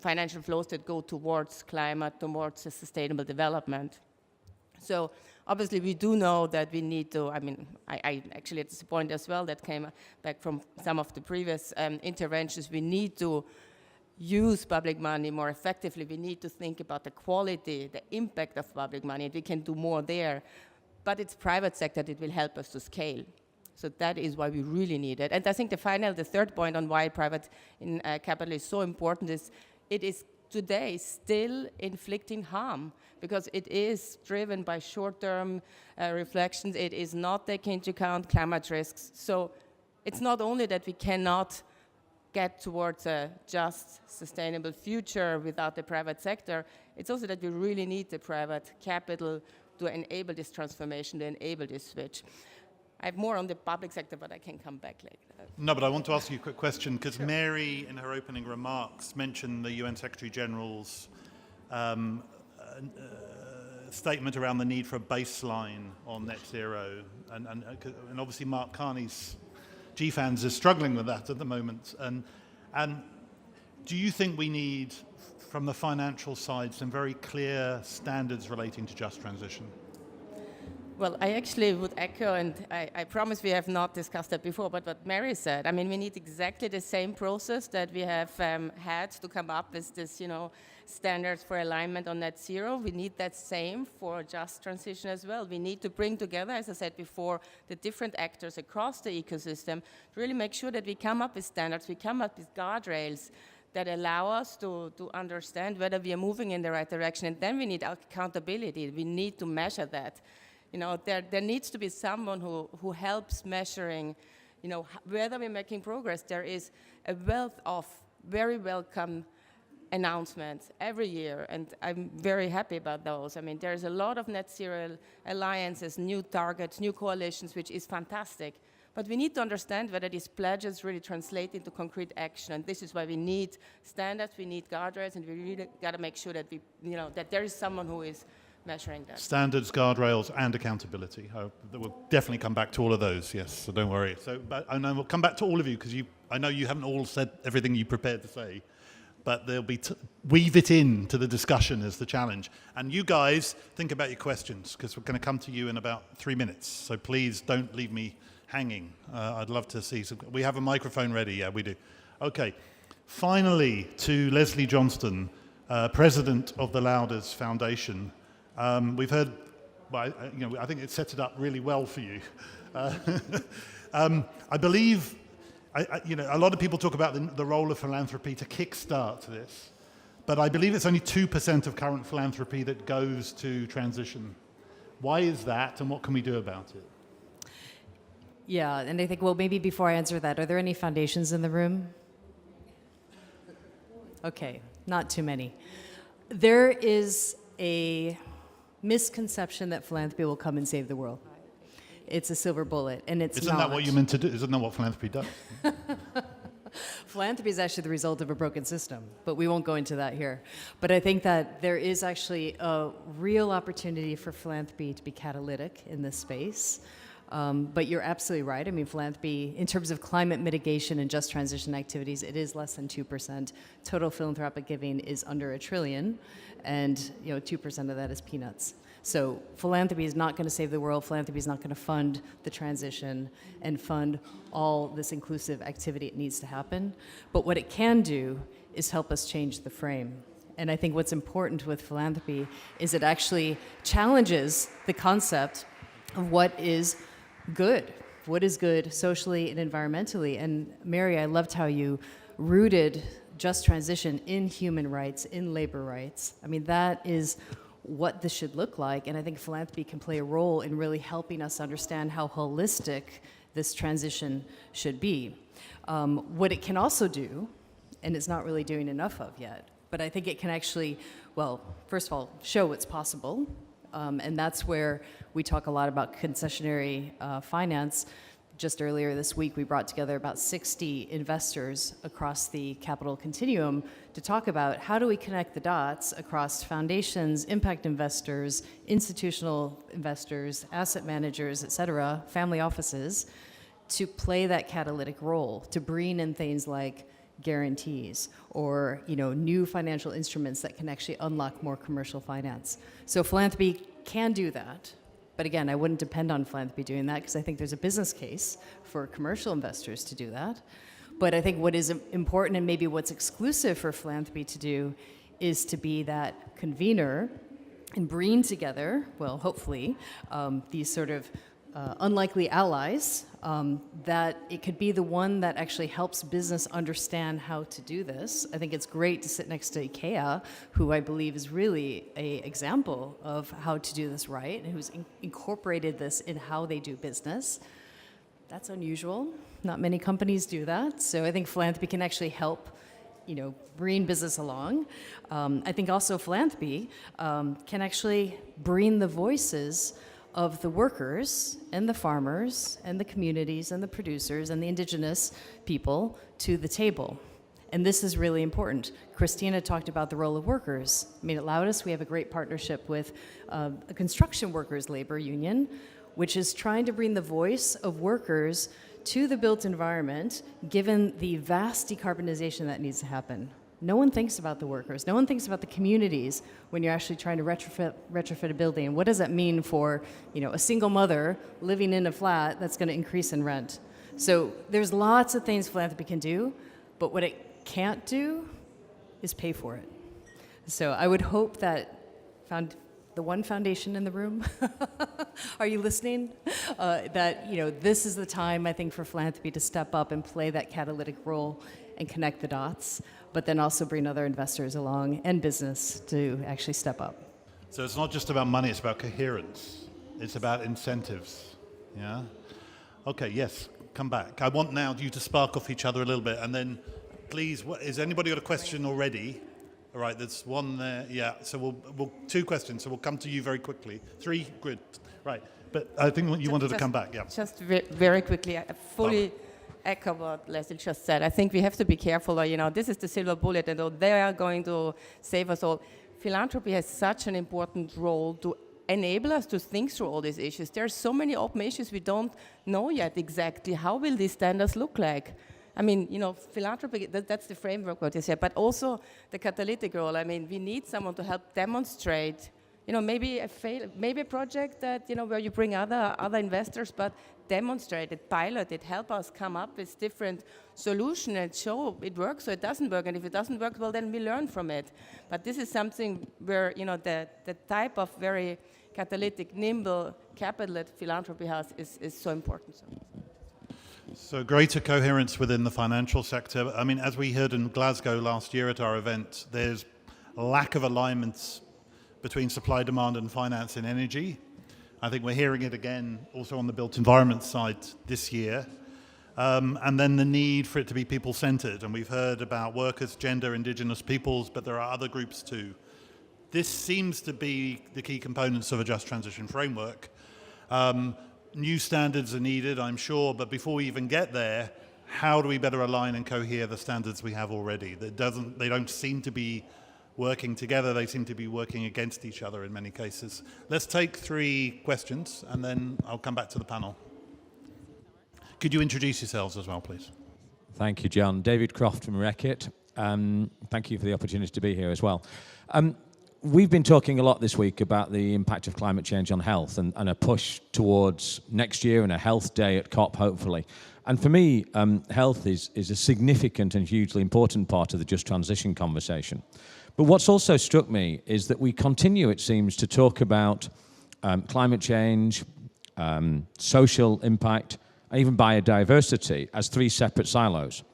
financial flows that go towards climate, towards a sustainable development. So obviously we do know that we need to, I actually at this point as well that came back from some of the previous interventions, we need to use public money more effectively. We need to think about the quality, the impact of public money. We can do more there, but it's private sector that will help us to scale. So that is why we really need it. And I think the third point on why private capital is so important is it is today still inflicting harm because it is driven by short-term reflections. It is not taking into account climate risks. So it's not only that we cannot get towards a just, sustainable future without the private sector, it's also that we really need the private capital to enable this transformation, to enable this switch. I have more on the public sector, but I can come back later. No, but I want to ask you a quick question, because sure. Mary, in her opening remarks, mentioned the UN Secretary General's statement around the need for a baseline on net zero. And obviously Mark Carney's GFANZ is struggling with that at the moment. And do you think we need, from the financial side, some very clear standards relating to just transition? Well, I actually would echo, and I promise we have not discussed that before, but what Mary said, I mean, we need exactly the same process that we have had to come up with this, standards for alignment on net zero. We need that same for just transition as well. We need to bring together, as I said before, the different actors across the ecosystem to really make sure that we come up with standards, we come up with guardrails that allow us to understand whether we are moving in the right direction. And then we need accountability. We need to measure that. There needs to be someone who helps measuring, whether we're making progress. There is a wealth of very welcome announcements every year, and I'm very happy about those. I mean, there's a lot of net zero alliances, new targets, new coalitions, which is fantastic. But we need to understand whether these pledges really translate into concrete action, and this is why we need standards, we need guardrails, and we really got to make sure that that there is someone who is measuring that. Standards, guardrails, and accountability. We'll definitely come back to all of those, yes, so don't worry. I know we'll come back to all of you, because I know you haven't all said everything you prepared to say, but there'll be weave it in to the discussion as the challenge. And you guys, think about your questions, because we're going to come to you in about 3 minutes, so please don't leave me hanging. I'd love to see some. We have a microphone ready, yeah, we do. Okay, finally to Leslie Johnston, President of the Laudes Foundation. We've heard, well, I think it sets it up really well for you. I believe, a lot of people talk about the role of philanthropy to kickstart this, but I believe it's only 2% of current philanthropy that goes to transition. Why is that, and what can we do about it? Yeah, and I think, well, maybe before I answer that, are there any foundations in the room? Okay, not too many. There is a misconception that philanthropy will come and save the world. It's a silver bullet, and it's not. Isn't that what you meant to do? Isn't that what philanthropy does? Philanthropy is actually the result of a broken system, but we won't go into that here. But I think that there is actually a real opportunity for philanthropy to be catalytic in this space. But you're absolutely right. I mean, philanthropy, in terms of climate mitigation and just transition activities, it is less than 2%. Total philanthropic giving is under $1 trillion, and 2% of that is peanuts. So philanthropy is not going to save the world. Philanthropy is not going to fund the transition and fund all this inclusive activity it needs to happen. But what it can do is help us change the frame. And I think what's important with philanthropy is it actually challenges the concept of what is good socially and environmentally. And Mary, I loved how you rooted just transition in human rights, in labor rights. I mean, that is what this should look like, and I think philanthropy can play a role in really helping us understand how holistic this transition should be. What it can also do, and it's not really doing enough of yet, but I think it can actually, well, first of all, show what's possible, and that's where we talk a lot about concessionary finance. Just earlier this week, we brought together about 60 investors across the capital continuum to talk about how do we connect the dots across foundations, impact investors, institutional investors, asset managers, et cetera, family offices, to play that catalytic role, to bring in things like guarantees or new financial instruments that can actually unlock more commercial finance. So philanthropy can do that. But again, I wouldn't depend on philanthropy doing that, because I think there's a business case for commercial investors to do that. But I think what is important, and maybe what's exclusive for philanthropy to do, is to be that convener and bring together, well, hopefully, these sort of unlikely allies, that it could be the one that actually helps business understand how to do this. I think it's great to sit next to IKEA, who I believe is really an example of how to do this right, and who's incorporated this in how they do business. That's unusual. Not many companies do that. So I think philanthropy can actually help bring business along. I think also philanthropy can actually bring the voices of the workers and the farmers and the communities and the producers and the indigenous people to the table. And this is really important. Cristina talked about the role of workers. I mean, at Laudes, we have a great partnership with a construction workers' labor union, which is trying to bring the voice of workers to the built environment, given the vast decarbonization that needs to happen. No one thinks about the workers. No one thinks about the communities when you're actually trying to retrofit a building. What does that mean for, a single mother living in a flat that's going to increase in rent? So there's lots of things philanthropy can do, but what it can't do is pay for it. So I would hope that the one foundation in the room, are you listening? That this is the time, I think, for philanthropy to step up and play that catalytic role and connect the dots, but then also bring other investors along and business to actually step up. So it's not just about money, it's about coherence. It's about incentives, yeah? Okay, yes, come back. I want now you to spark off each other a little bit, and then please, is anybody got a question already? All right, there's one there, yeah, so we'll 2 questions, so we'll come to you very quickly. 3, good, right, but I think you wanted to come back, yeah. Just very quickly, I fully echo what Leslie just said. I think we have to be careful, this is the silver bullet, and they are going to save us all. Philanthropy has such an important role to enable us to think through all these issues. There are so many open issues we don't know yet exactly. How will these standards look like? I mean, philanthropy, that's the framework what you said, but also the catalytic role. I mean, we need someone to help demonstrate, maybe a project that, where you bring other investors, but demonstrate it, pilot it, help us come up with different solutions and show it works or it doesn't work. And if it doesn't work, well, then we learn from it. But this is something where, the type of very catalytic, nimble capital that philanthropy has is so important. So greater coherence within the financial sector. I mean, as we heard in Glasgow last year at our event, there's a lack of alignment between supply, demand, and finance in energy. I think we're hearing it again also on the built environment side this year. And then the need for it to be people-centered. And we've heard about workers, gender, indigenous peoples, but there are other groups too. This seems to be the key components of a just transition framework. New standards are needed, I'm sure, but before we even get there, how do we better align and cohere the standards we have already? They don't seem to be working together, they seem to be working against each other in many cases. Let's take 3 questions, and then I'll come back to the panel. Could you introduce yourselves as well, please? Thank you, John. David Croft from Reckitt. Thank you for the opportunity to be here as well. We've been talking a lot this week about the impact of climate change on health and a push towards next year and a health day at COP, hopefully. And for me, health is a significant and hugely important part of the just transition conversation. But what's also struck me is that we continue, it seems, to talk about climate change, social impact, and even biodiversity as 3 separate silos.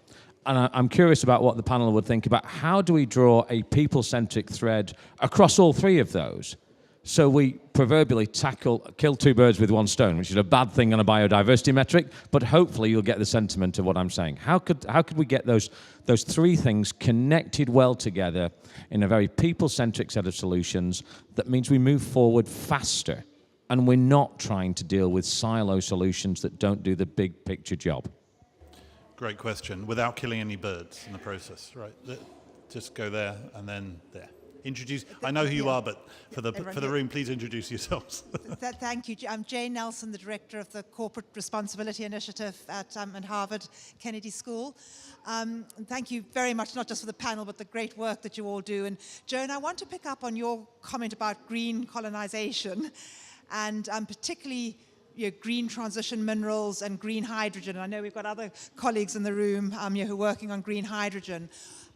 And I'm curious about what the panel would think about how do we draw a people-centric thread across all 3 of those so we proverbially kill 2 birds with 1 stone, which is a bad thing on a biodiversity metric, but hopefully you'll get the sentiment of what I'm saying. How could we get those 3 things connected well together in a very people-centric set of solutions that means we move forward faster and we're not trying to deal with silo solutions that don't do the big picture job? Great question. Without killing any birds in the process, right? Just go there and then there. Introduce. I know who you are, but for the room, please introduce yourselves. Thank you. I'm Jane Nelson, the director of the Corporate Responsibility Initiative at Harvard Kennedy School. Thank you very much, not just for the panel, but the great work that you all do. And Joan, I want to pick up on your comment about green colonization, and particularly green transition minerals and green hydrogen. I know we've got other colleagues in the room who are working on green hydrogen.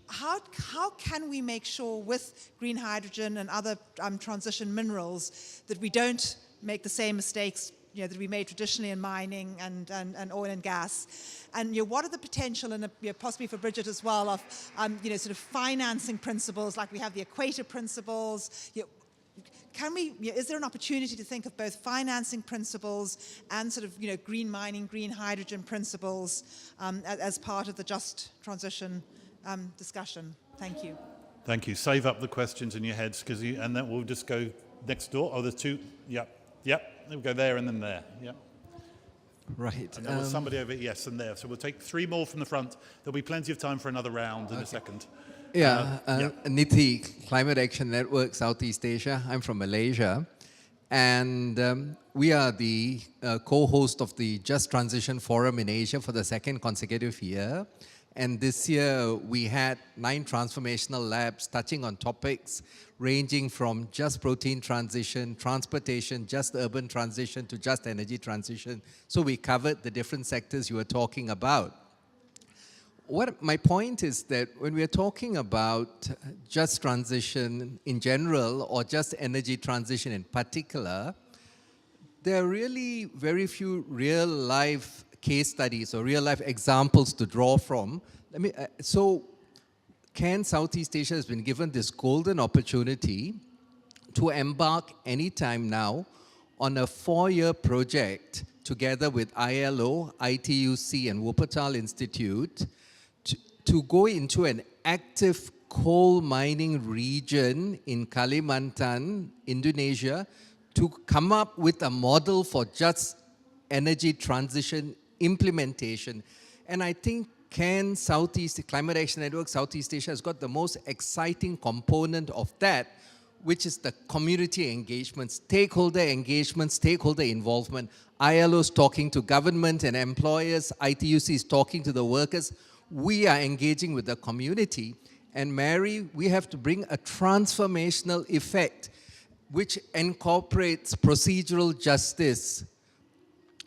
How can we make sure with green hydrogen and other transition minerals that we don't make the same mistakes that we made traditionally in mining and oil and gas? And what are the potential, and possibly for Bridget as well, of sort of financing principles, like we have the equator principles? Is there an opportunity to think of both financing principles and sort of green mining, green hydrogen principles as part of the just transition discussion? Thank you. Thank you. Save up the questions in your heads, and then we'll just go next door. Oh, there's 2. Yep. We'll go there and then there. Yep. Right. And there was somebody over, yes, and there. So we'll take 3 more from the front. There'll be plenty of time for another round in a second. Int'l, Climate Action Network, Southeast Asia. I'm from Malaysia. And we are the co-host of the Just Transition Forum in Asia for the 2nd consecutive year. And this year we had 9 transformational labs touching on topics ranging from just protein transition, transportation, just urban transition to just energy transition. So we covered the different sectors you were talking about. My point is that when we are talking about just transition in general or just energy transition in particular, there are really very few real-life case studies or real-life examples to draw from. So Southeast Asia has been given this golden opportunity to embark anytime now on a 4-year project together with ILO, ITUC, and Wuppertal Institute to go into an active coal mining region in Kalimantan, Indonesia, to come up with a model for just energy transition implementation. And I think Climate Action Network Southeast Asia has got the most exciting component of that, which is the community engagement, stakeholder involvement. ILO is talking to government and employers, ITUC is talking to the workers. We are engaging with the community. And Mary, we have to bring a transformational effect which incorporates procedural justice.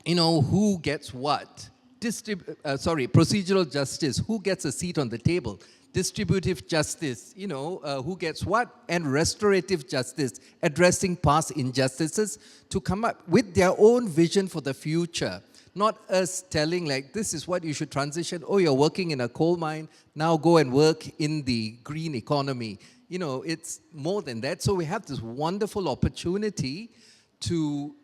You know, who gets what? Procedural justice, who gets a seat on the table? Distributive justice, you know, who gets what? And restorative justice, addressing past injustices to come up with their own vision for the future. Not us telling like, this is what you should transition. Oh, you're working in a coal mine, now go and work in the green economy. You know, it's more than that. So we have this wonderful opportunity to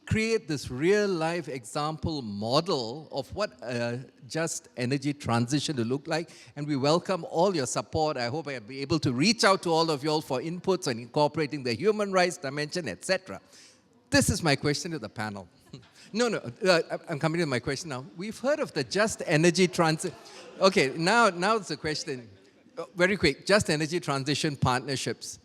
create this real-life example model of what a just energy transition to look like. And we welcome all your support. I hope I'll be able to reach out to all of you all for inputs on incorporating the human rights dimension, etc. This is my question to the panel. I'm coming to my question now. We've heard of the just energy transition. Okay, now it's the question. Very quick, just energy transition partnerships.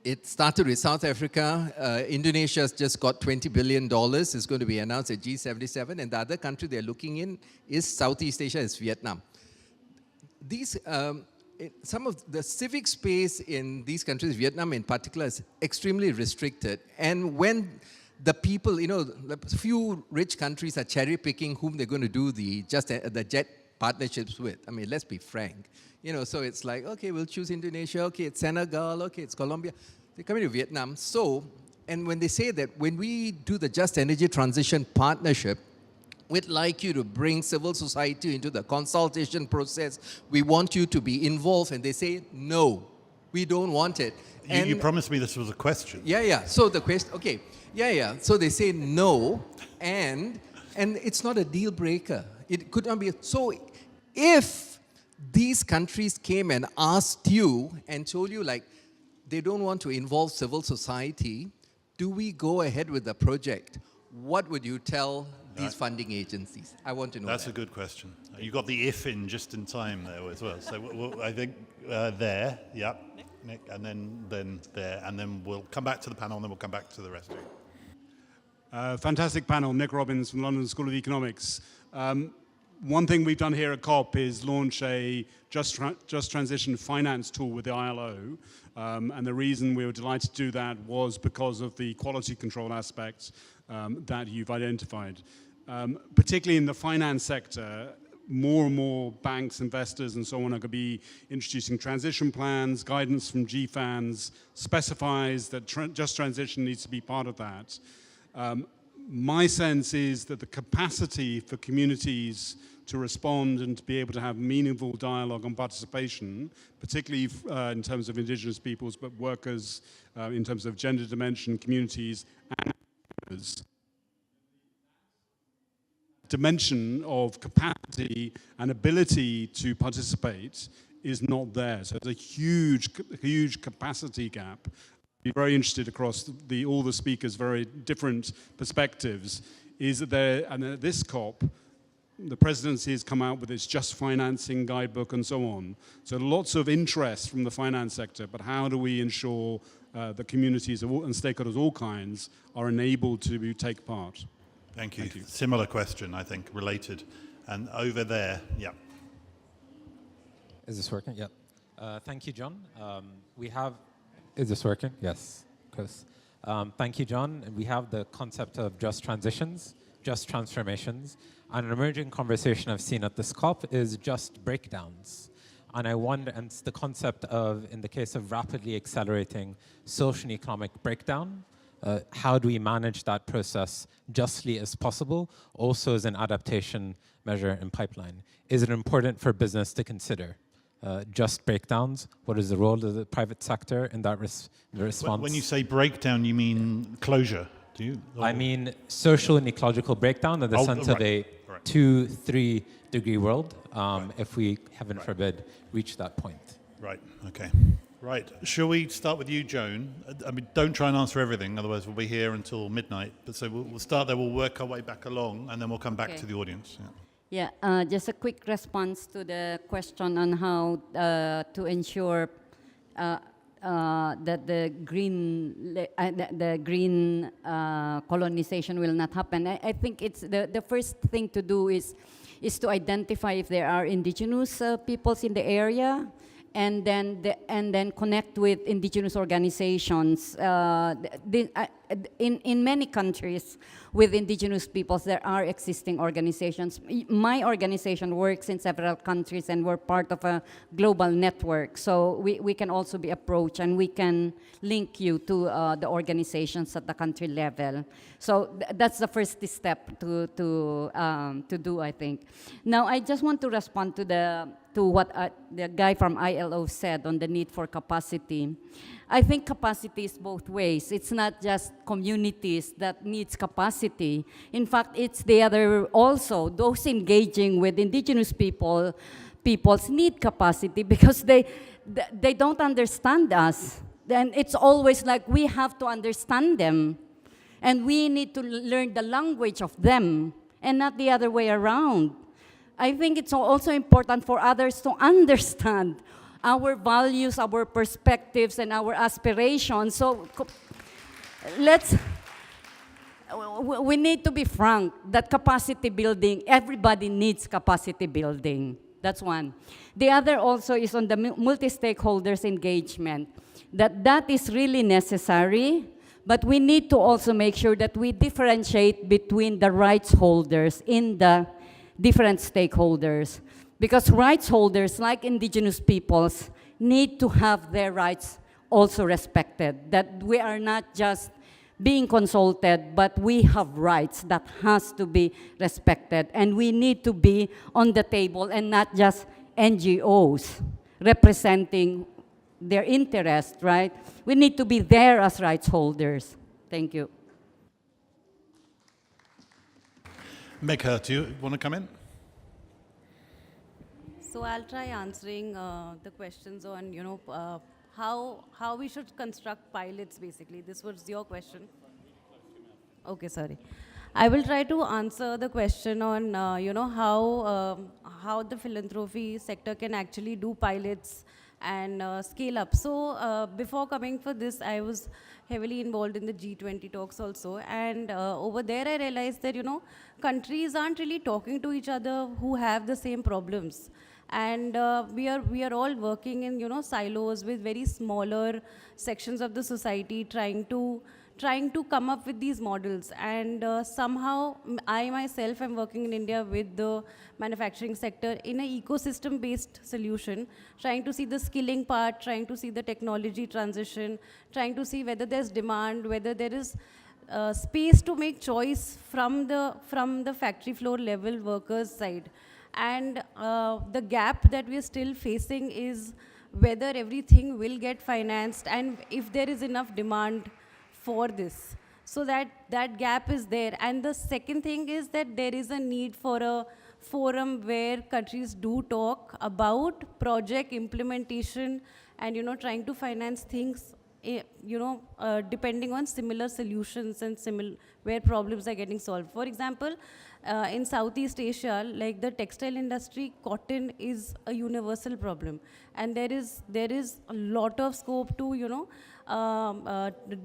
It started with South Africa. Indonesia's just got $20 billion. It's going to be announced at G77. And the other country they're looking in is Southeast Asia, is Vietnam. These, some of the civic space in these countries, Vietnam in particular, is extremely restricted. And when the people, you know, the few rich countries are cherry-picking whom they're going to do the JET partnerships with. I mean, let's be frank. You know, so it's like, okay, we'll choose Indonesia, okay, it's Senegal, okay, it's Colombia. They're coming to Vietnam. So, and when they say that when we do the Just Energy Transition Partnership, we'd like you to bring civil society into the consultation process. We want you to be involved. And they say, no, we don't want it. You promised me this was a question. Yeah. So the question, okay. Yeah. So they say no, and it's not a deal breaker. It could not be. So if these countries came and asked you and told you like they don't want to involve civil society, do we go ahead with the project? What would you tell these funding agencies? I want to know That's a good question. You got the if in just in time there as well. So I think there, yep, Nick, and then there, and then we'll come back to the panel, and then we'll come back to the rest of you. Fantastic panel. Nick Robbins from London School of Economics. One thing we've done here at COP is launch a Just Transition finance tool with the ILO. And the reason we were delighted to do that was because of the quality control aspects that you've identified. Particularly in the finance sector, more and more banks, investors, and so on are going to be introducing transition plans. Guidance from GFANZ specifies that just transition needs to be part of that. My sense is that the capacity for communities to respond and to be able to have meaningful dialogue and participation, particularly in terms of Indigenous peoples, but workers, in terms of gender dimension, communities, and others. Dimension of capacity and ability to participate is not there. So there's a huge capacity gap. Be very interested across all the speakers' very different perspectives. Is that there, and at this COP, the presidency has come out with its Just Financing guidebook and so on. So lots of interest from the finance sector, but how do we ensure that communities and stakeholders of all kinds are enabled to take part? Thank you. Similar question, I think, related. And over there, yeah. Is this working? Yeah. Thank you, John. Is this working? Yes, Chris. Thank you, John. And we have the concept of just transitions, just transformations. And an emerging conversation I've seen at this COP is just breakdowns. And I wonder, and it's the concept of, in the case of rapidly accelerating social and economic breakdown, how do we manage that process justly as possible, also as an adaptation measure in pipeline? Is it important for business to consider just breakdowns? What is the role of the private sector in that response? When you say breakdown, you mean closure, do you? I mean social and ecological breakdown in the sense of a 2-3 degree world, if we, heaven forbid, reach that point. Right, okay. Right, shall we start with you, Joan? I mean, don't try and answer everything, otherwise we'll be here until midnight. But so we'll start there, we'll work our way back along, and then we'll come back to the audience. Yeah. Yeah, just a quick response to the question on how to ensure that the green colonization will not happen. I think it's the first thing to do is to identify if there are indigenous peoples in the area, and then connect with indigenous organizations. In many countries with indigenous peoples, there are existing organizations. My organization works in several countries, and we're part of a global network. So we can also be approached, and we can link you to the organizations at the country level. So that's the first step to do, I think. Now, I just want to respond to what the guy from ILO said on the need for capacity. I think capacity is both ways. It's not just communities that needs capacity. In fact, it's the other also. Those engaging with indigenous peoples need capacity because they don't understand us. Then it's always like we have to understand them. And we need to learn the language of them and not the other way around. I think it's also important for others to understand our values, our perspectives, and our aspirations. So we need to be frank that capacity building, everybody needs capacity building. That's one. The other also is on the multi-stakeholders engagement, that is really necessary, but we need to also make sure that we differentiate between the rights holders in the different stakeholders. Because rights holders, like indigenous peoples, need to have their rights also respected. That we are not just being consulted, but we have rights that has to be respected. And we need to be on the table and not just NGOs representing their interest, right? We need to be there as rights holders. Thank you. Megha, do you want to come in? So I'll try answering the questions on, how we should construct pilots, basically. This was your question. Okay, sorry. I will try to answer the question on, how the philanthropy sector can actually do pilots and scale up. So before coming for this, I was heavily involved in the G20 talks also. And over there, I realized that, countries aren't really talking to each other who have the same problems. And we are all working in silos with very smaller sections of the society, trying to come up with these models. And somehow I myself am working in India with the manufacturing sector in an ecosystem-based solution, trying to see the skilling part, trying to see the technology transition, trying to see whether there's demand, whether there is space to make choice from the factory floor level workers side. And the gap that we are still facing is whether everything will get financed and if there is enough demand for this. So that gap is there. And the second thing is that there is a need for a forum where countries do talk about project implementation and trying to finance things depending on similar solutions and where problems are getting solved. For example, in Southeast Asia, like the textile industry, cotton is a universal problem, and there is a lot of scope to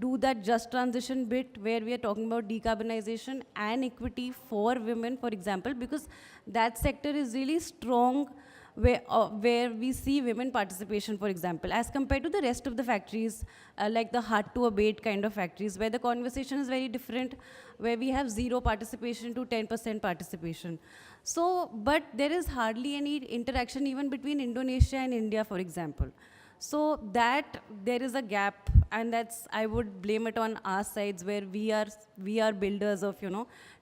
do that just transition bit where we are talking about decarbonization and equity for women, for example, because that sector is really strong where we see women participation, for example, as compared to the rest of the factories, like the hard to abate kind of factories, where the conversation is very different, where we have 0 participation to 10% participation. So, but there is hardly any interaction even between Indonesia and India, for example. So that there is a gap, and that's, I would blame it on our sides, where we are builders of,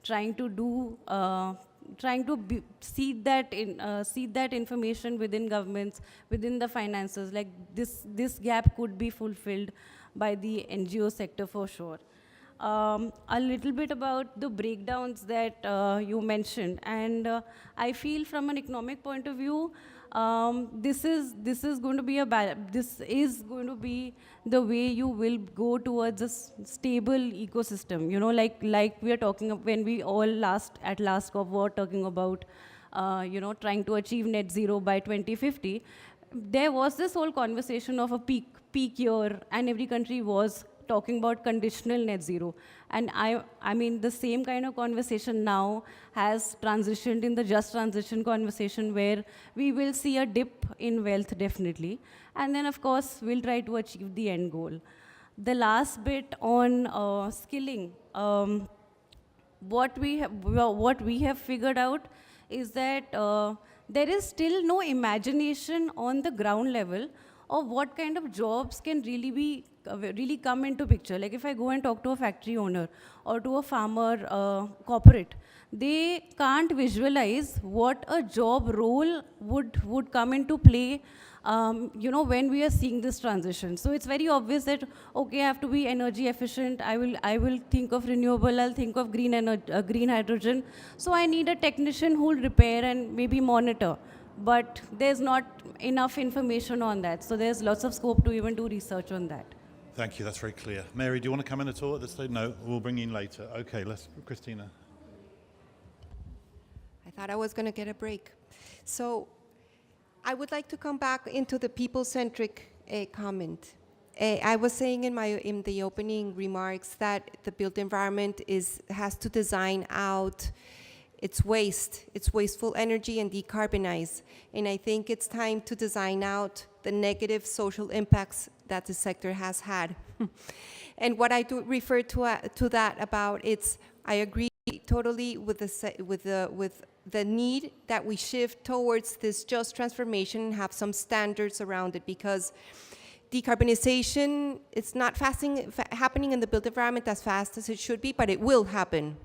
trying to do, seed that information within governments, within the finances. Like this gap could be fulfilled by the NGO sector for sure. A little bit about the breakdowns that you mentioned, and I feel from an economic point of view, this is going to be the way you will go towards a stable ecosystem. Like we are talking of when we all last COP were talking about, trying to achieve net zero by 2050. There was this whole conversation of a peak year, and every country was talking about conditional net zero. And I mean, the same kind of conversation now has transitioned in the just transition conversation, where we will see a dip in wealth, definitely. And then, of course, we'll try to achieve the end goal. The last bit on skilling, what we have figured out is that there is still no imagination on the ground level of what kind of jobs can really come into picture. Like if I go and talk to a factory owner or to a farmer corporate, they can't visualize what a job role would come into play, when we are seeing this transition. So it's very obvious that, okay, I have to be energy efficient. I will think of renewable. I'll think of green hydrogen. So I need a technician who will repair and maybe monitor. But there's not enough information on that. So there's lots of scope to even do research on that. Thank you, that's very clear. Mary, do you want to come in at all at this stage? No, we'll bring you in later. Okay, Cristina. I thought I was going to get a break. So I would like to come back into the people-centric comment. I was saying in the opening remarks that the built environment has to design out its wasteful energy, and decarbonize. And I think it's time to design out the negative social impacts that the sector has had. And what I do refer to that about, I agree totally with the need that we shift towards this just transformation and have some standards around it, because decarbonization, it's not happening in the built environment as fast as it should be, but it will happen.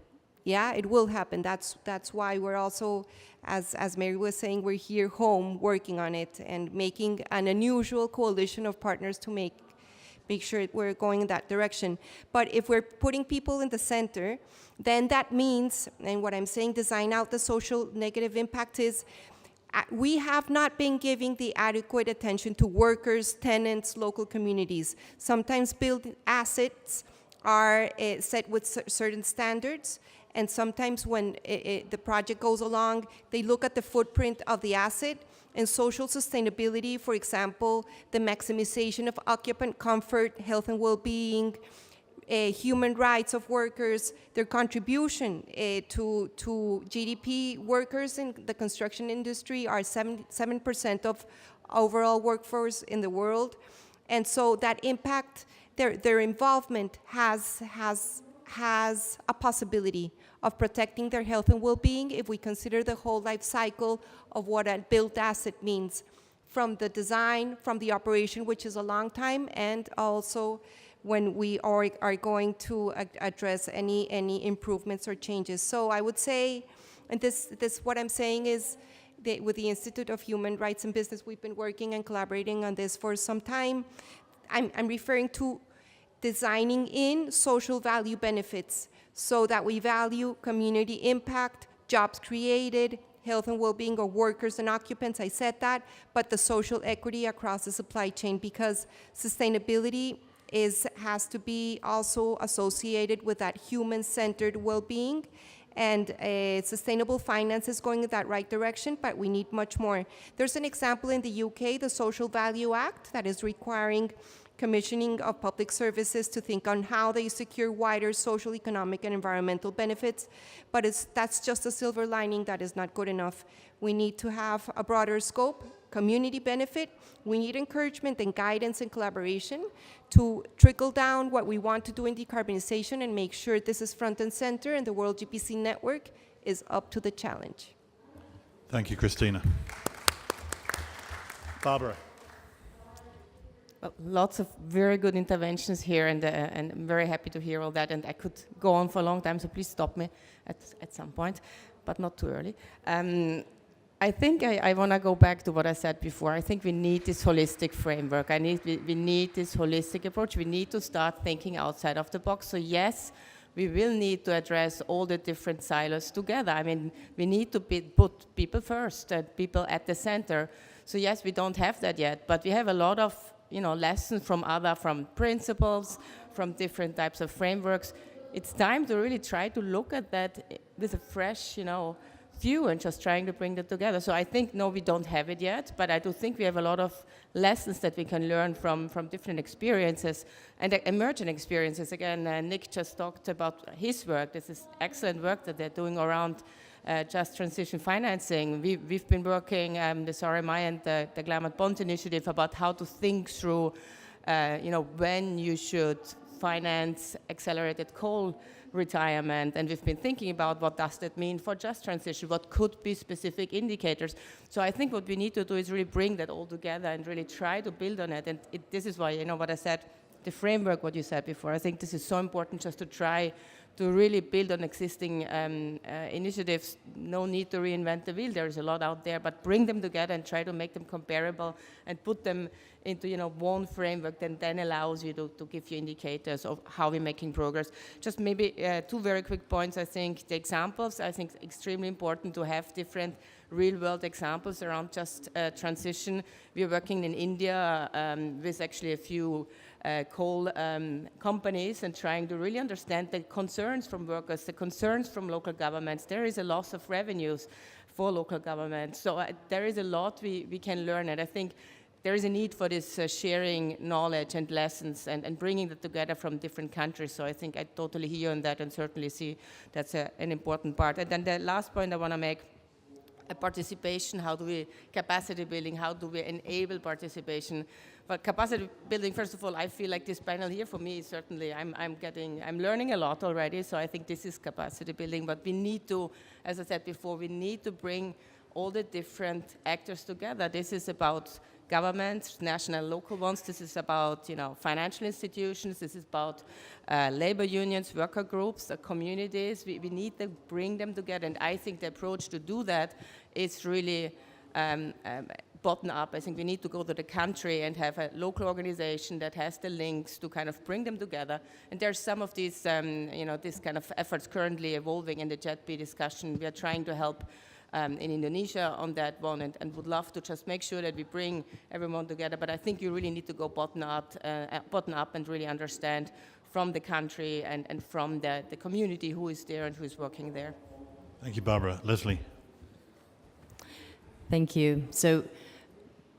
Yeah, it will happen. That's why we're also, as Mary was saying, we're here home working on it and making an unusual coalition of partners to make sure we're going in that direction. But if we're putting people in the center, then that means, and what I'm saying, design out the social negative impact, is we have not been giving the adequate attention to workers, tenants, local communities. Sometimes built assets are set with certain standards, and sometimes when the project goes along, they look at the footprint of the asset and social sustainability, for example, the maximization of occupant comfort, health and well-being, human rights of workers, their contribution to GDP. Workers in the construction industry are 7% of overall workforce in the world. And so that impact, their involvement has a possibility of protecting their health and well-being if we consider the whole life cycle of what a built asset means, from the design, from the operation, which is a long time, and also when we are going to address any improvements or changes. So I would say, and this what I'm saying is, with the Institute of Human Rights and Business, we've been working and collaborating on this for some time. I'm referring to designing in social value benefits so that we value community impact, jobs created, health and well-being of workers and occupants, I said that, but the social equity across the supply chain, because sustainability has to be also associated with that human-centered well-being. And sustainable finance is going in that right direction, but we need much more. There's an example in the UK, the Social Value Act, that is requiring commissioning of public services to think on how they secure wider social, economic, and environmental benefits. But that's just a silver lining that is not good enough. We need to have a broader scope, community benefit. We need encouragement and guidance and collaboration to trickle down what we want to do in decarbonization and make sure this is front and center, and the World GPC Network is up to the challenge. Thank you, Cristina. Barbara. Well, lots of very good interventions here, and I'm very happy to hear all that. And I could go on for a long time, so please stop me at some point, but not too early. I think I want to go back to what I said before. I think we need this holistic framework. We need this holistic approach. We need to start thinking outside of the box. So yes, we will need to address all the different silos together. I mean, we need to put people first, people at the center. So yes, we don't have that yet, but we have a lot of lessons from principles, from different types of frameworks. It's time to really try to look at that with a fresh, view and just trying to bring that together. So I think, no, we don't have it yet, but I do think we have a lot of lessons that we can learn from different experiences and emergent experiences. Again, Nick just talked about his work. This is excellent work that they're doing around just transition financing. We've been working, this RMI and the Climate Bonds Initiative, about how to think through, when you should finance accelerated coal retirement, and we've been thinking about what does that mean for just transition, what could be specific indicators. So I think what we need to do is really bring that all together and really try to build on it. And this is why, what I said, the framework, what you said before, I think this is so important, just to try to really build on existing initiatives. No need to reinvent the wheel, there's a lot out there, but bring them together and try to make them comparable and put them into one framework that then allows you to give you indicators of how we're making progress. Just maybe two very quick points. I think the examples, I think it's extremely important to have different real-world examples around just transition. We're working in India with actually a few coal companies and trying to really understand the concerns from workers, the concerns from local governments. There is a loss of revenues for local governments. So there is a lot we can learn, and I think there is a need for this sharing knowledge and lessons and bringing that together from different countries. So I think I totally hear on that and certainly see that's an important part. And then the last point I want to make, participation, capacity building, how do we enable participation? Well, capacity building, first of all, I feel like this panel here for me is certainly, I'm learning a lot already, so I think this is capacity building, but we need to, as I said before, we need to bring all the different actors together. This is about governments, national, local ones. This is about, financial institutions. This is about labor unions, worker groups, communities. We need to bring them together, and I think the approach to do that is really bottom up. I think we need to go to the country and have a local organization that has the links to kind of bring them together. And there's some of these, this kind of efforts currently evolving in the JETP discussion. We are trying to help in Indonesia on that one, and would love to just make sure that we bring everyone together. But I think you really need to go bottom up and really understand from the country and from the community who is there and who is working there. Thank you, Barbara. Leslie. Thank you. So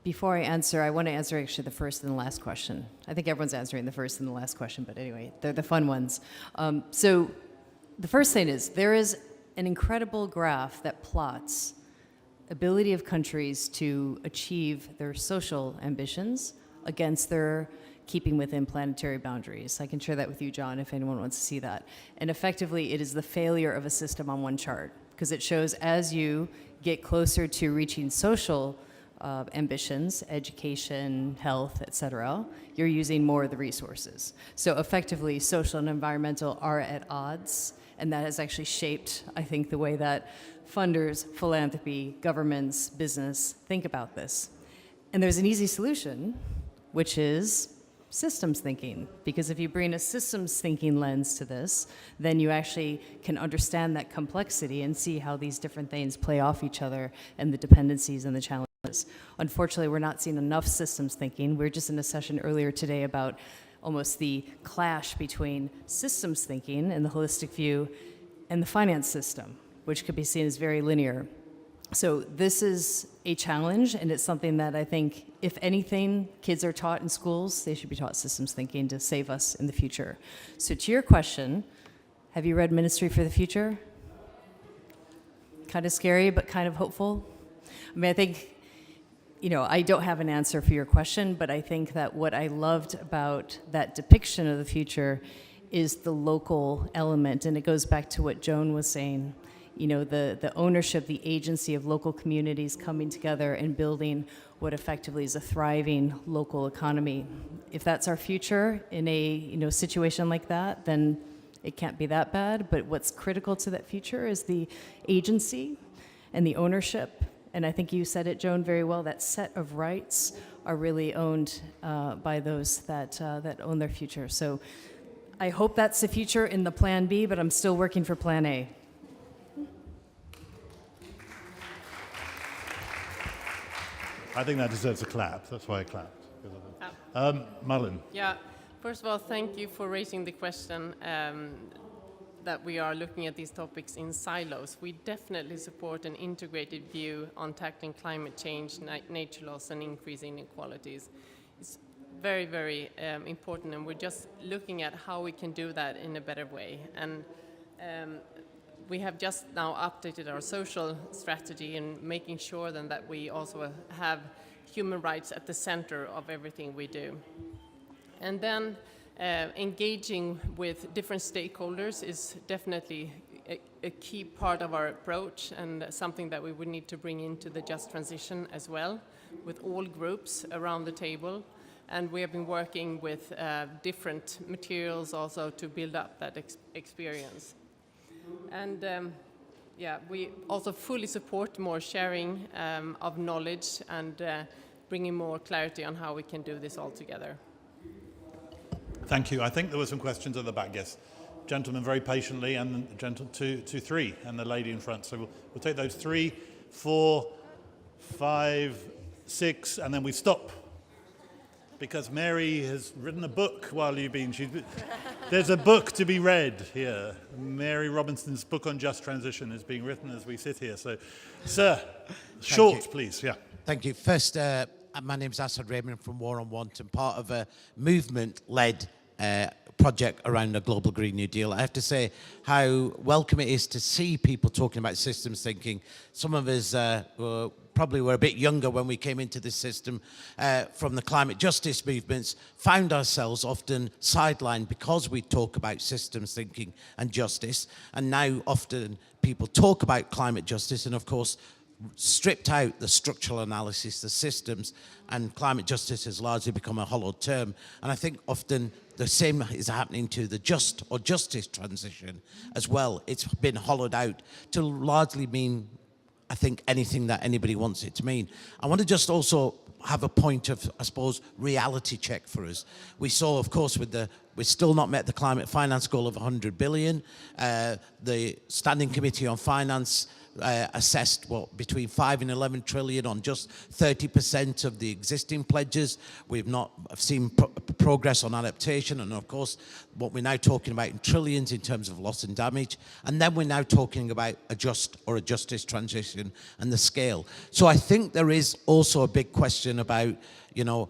before I answer, I want to answer actually the first and the last question. I think everyone's answering the first and the last question, but anyway, they're the fun ones. So the first thing is, there is an incredible graph that plots ability of countries to achieve their social ambitions against their keeping within planetary boundaries. I can share that with you, John, if anyone wants to see that. And effectively, it is the failure of a system on one chart, because it shows as you get closer to reaching social ambitions, education, health, etc., you're using more of the resources. So effectively, social and environmental are at odds. And that has actually shaped, I think, the way that funders, philanthropy, governments, business think about this. And there's an easy solution, which is systems thinking. Because if you bring a systems thinking lens to this, then you actually can understand that complexity and see how these different things play off each other and the dependencies and the challenges. Unfortunately, we're not seeing enough systems thinking. We were just in a session earlier today about almost the clash between systems thinking and the holistic view and the finance system, which could be seen as very linear. So this is a challenge, and it's something that I think, if anything, kids are taught in schools, they should be taught systems thinking to save us in the future. So to your question, have you read Ministry for the Future? Kind of scary, but kind of hopeful. I mean, I think, you know, I don't have an answer for your question, but I think that what I loved about that depiction of the future is the local element, and it goes back to what Joan was saying. You know, the ownership, the agency of local communities coming together and building what effectively is a thriving local economy. If that's our future in a, you know, situation like that, then it can't be that bad. But what's critical to that future is the agency and the ownership. And I think you said it, Joan, very well. That set of rights are really owned by those that own their future. So I hope that's the future in the Plan B, but I'm still working for Plan A. I think that deserves a clap. That's why I clapped. Marlon. Yeah. First of all, thank you for raising the question that we are looking at these topics in silos. We definitely support an integrated view on tackling climate change, nature loss, and increasing inequalities. It's very, very important, and we're just looking at how we can do that in a better way. And we have just now updated our social strategy and making sure then that we also have human rights at the center of everything we do. And then engaging with different stakeholders is definitely a key part of our approach, and something that we would need to bring into the just transition as well, with all groups around the table. And we have been working with different materials also to build up that experience. And yeah, we also fully support more sharing of knowledge and bringing more clarity on how we can do this all together. Thank you. I think there were some questions at the back, yes. Gentlemen very patiently, and two, three, and the lady in front. So we'll take those 3, 4, 5, 6, and then we stop. Because Mary has written a book while you've been. There's a book to be read here. Mary Robinson's book on just transition is being written as we sit here. So, sir, short, please. Yeah. Thank you. First, my name's Asad Raymond from War on Want, and part of a movement-led project around the global Green New Deal. I have to say how welcome it is to see people talking about systems thinking. Some of us probably were a bit younger when we came into this system from the climate justice movements, found ourselves often sidelined because we talk about systems thinking and justice. And now often people talk about climate justice and, of course, stripped out the structural analysis, the systems, and climate justice has largely become a hollowed term. And I think often the same is happening to the just or justice transition as well. It's been hollowed out to largely mean, I think, anything that anybody wants it to mean. I want to just also have a point of, I suppose, reality check for us. We saw, of course, we've still not met the climate finance goal of 100 billion. The Standing Committee on Finance assessed between 5 and 11 trillion on just 30% of the existing pledges. We've not seen progress on adaptation, and of course what we're now talking about in trillions in terms of loss and damage, and then we're now talking about a just or a justice transition and the scale. So I think there is also a big question about, you know,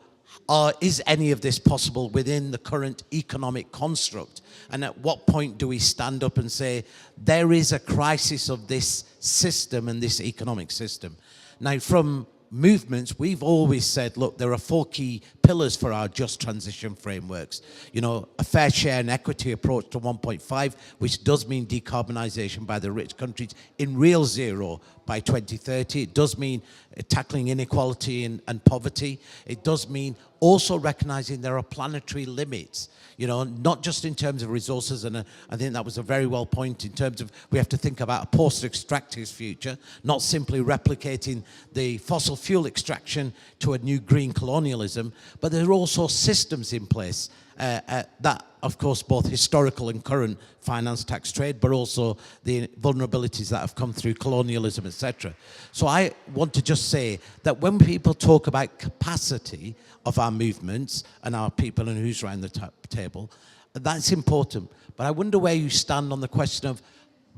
is any of this possible within the current economic construct? And at what point do we stand up and say, there is a crisis of this system and this economic system? Now, from movements, we've always said, look, there are 4 key pillars for our just transition frameworks. You know, a fair share and equity approach to 1.5, which does mean decarbonisation by the rich countries in real zero by 2030. It does mean tackling inequality and poverty. It does mean also recognising there are planetary limits, you know, not just in terms of resources, and I think that was a very well point in terms of we have to think about a post-extractive future, not simply replicating the fossil fuel extraction to a new green colonialism, but there are also systems in place that, of course, both historical and current finance, tax, trade, but also the vulnerabilities that have come through colonialism, etc. So I want to just say that when people talk about capacity of our movements and our people and who's around the table, that's important. But I wonder where you stand on the question of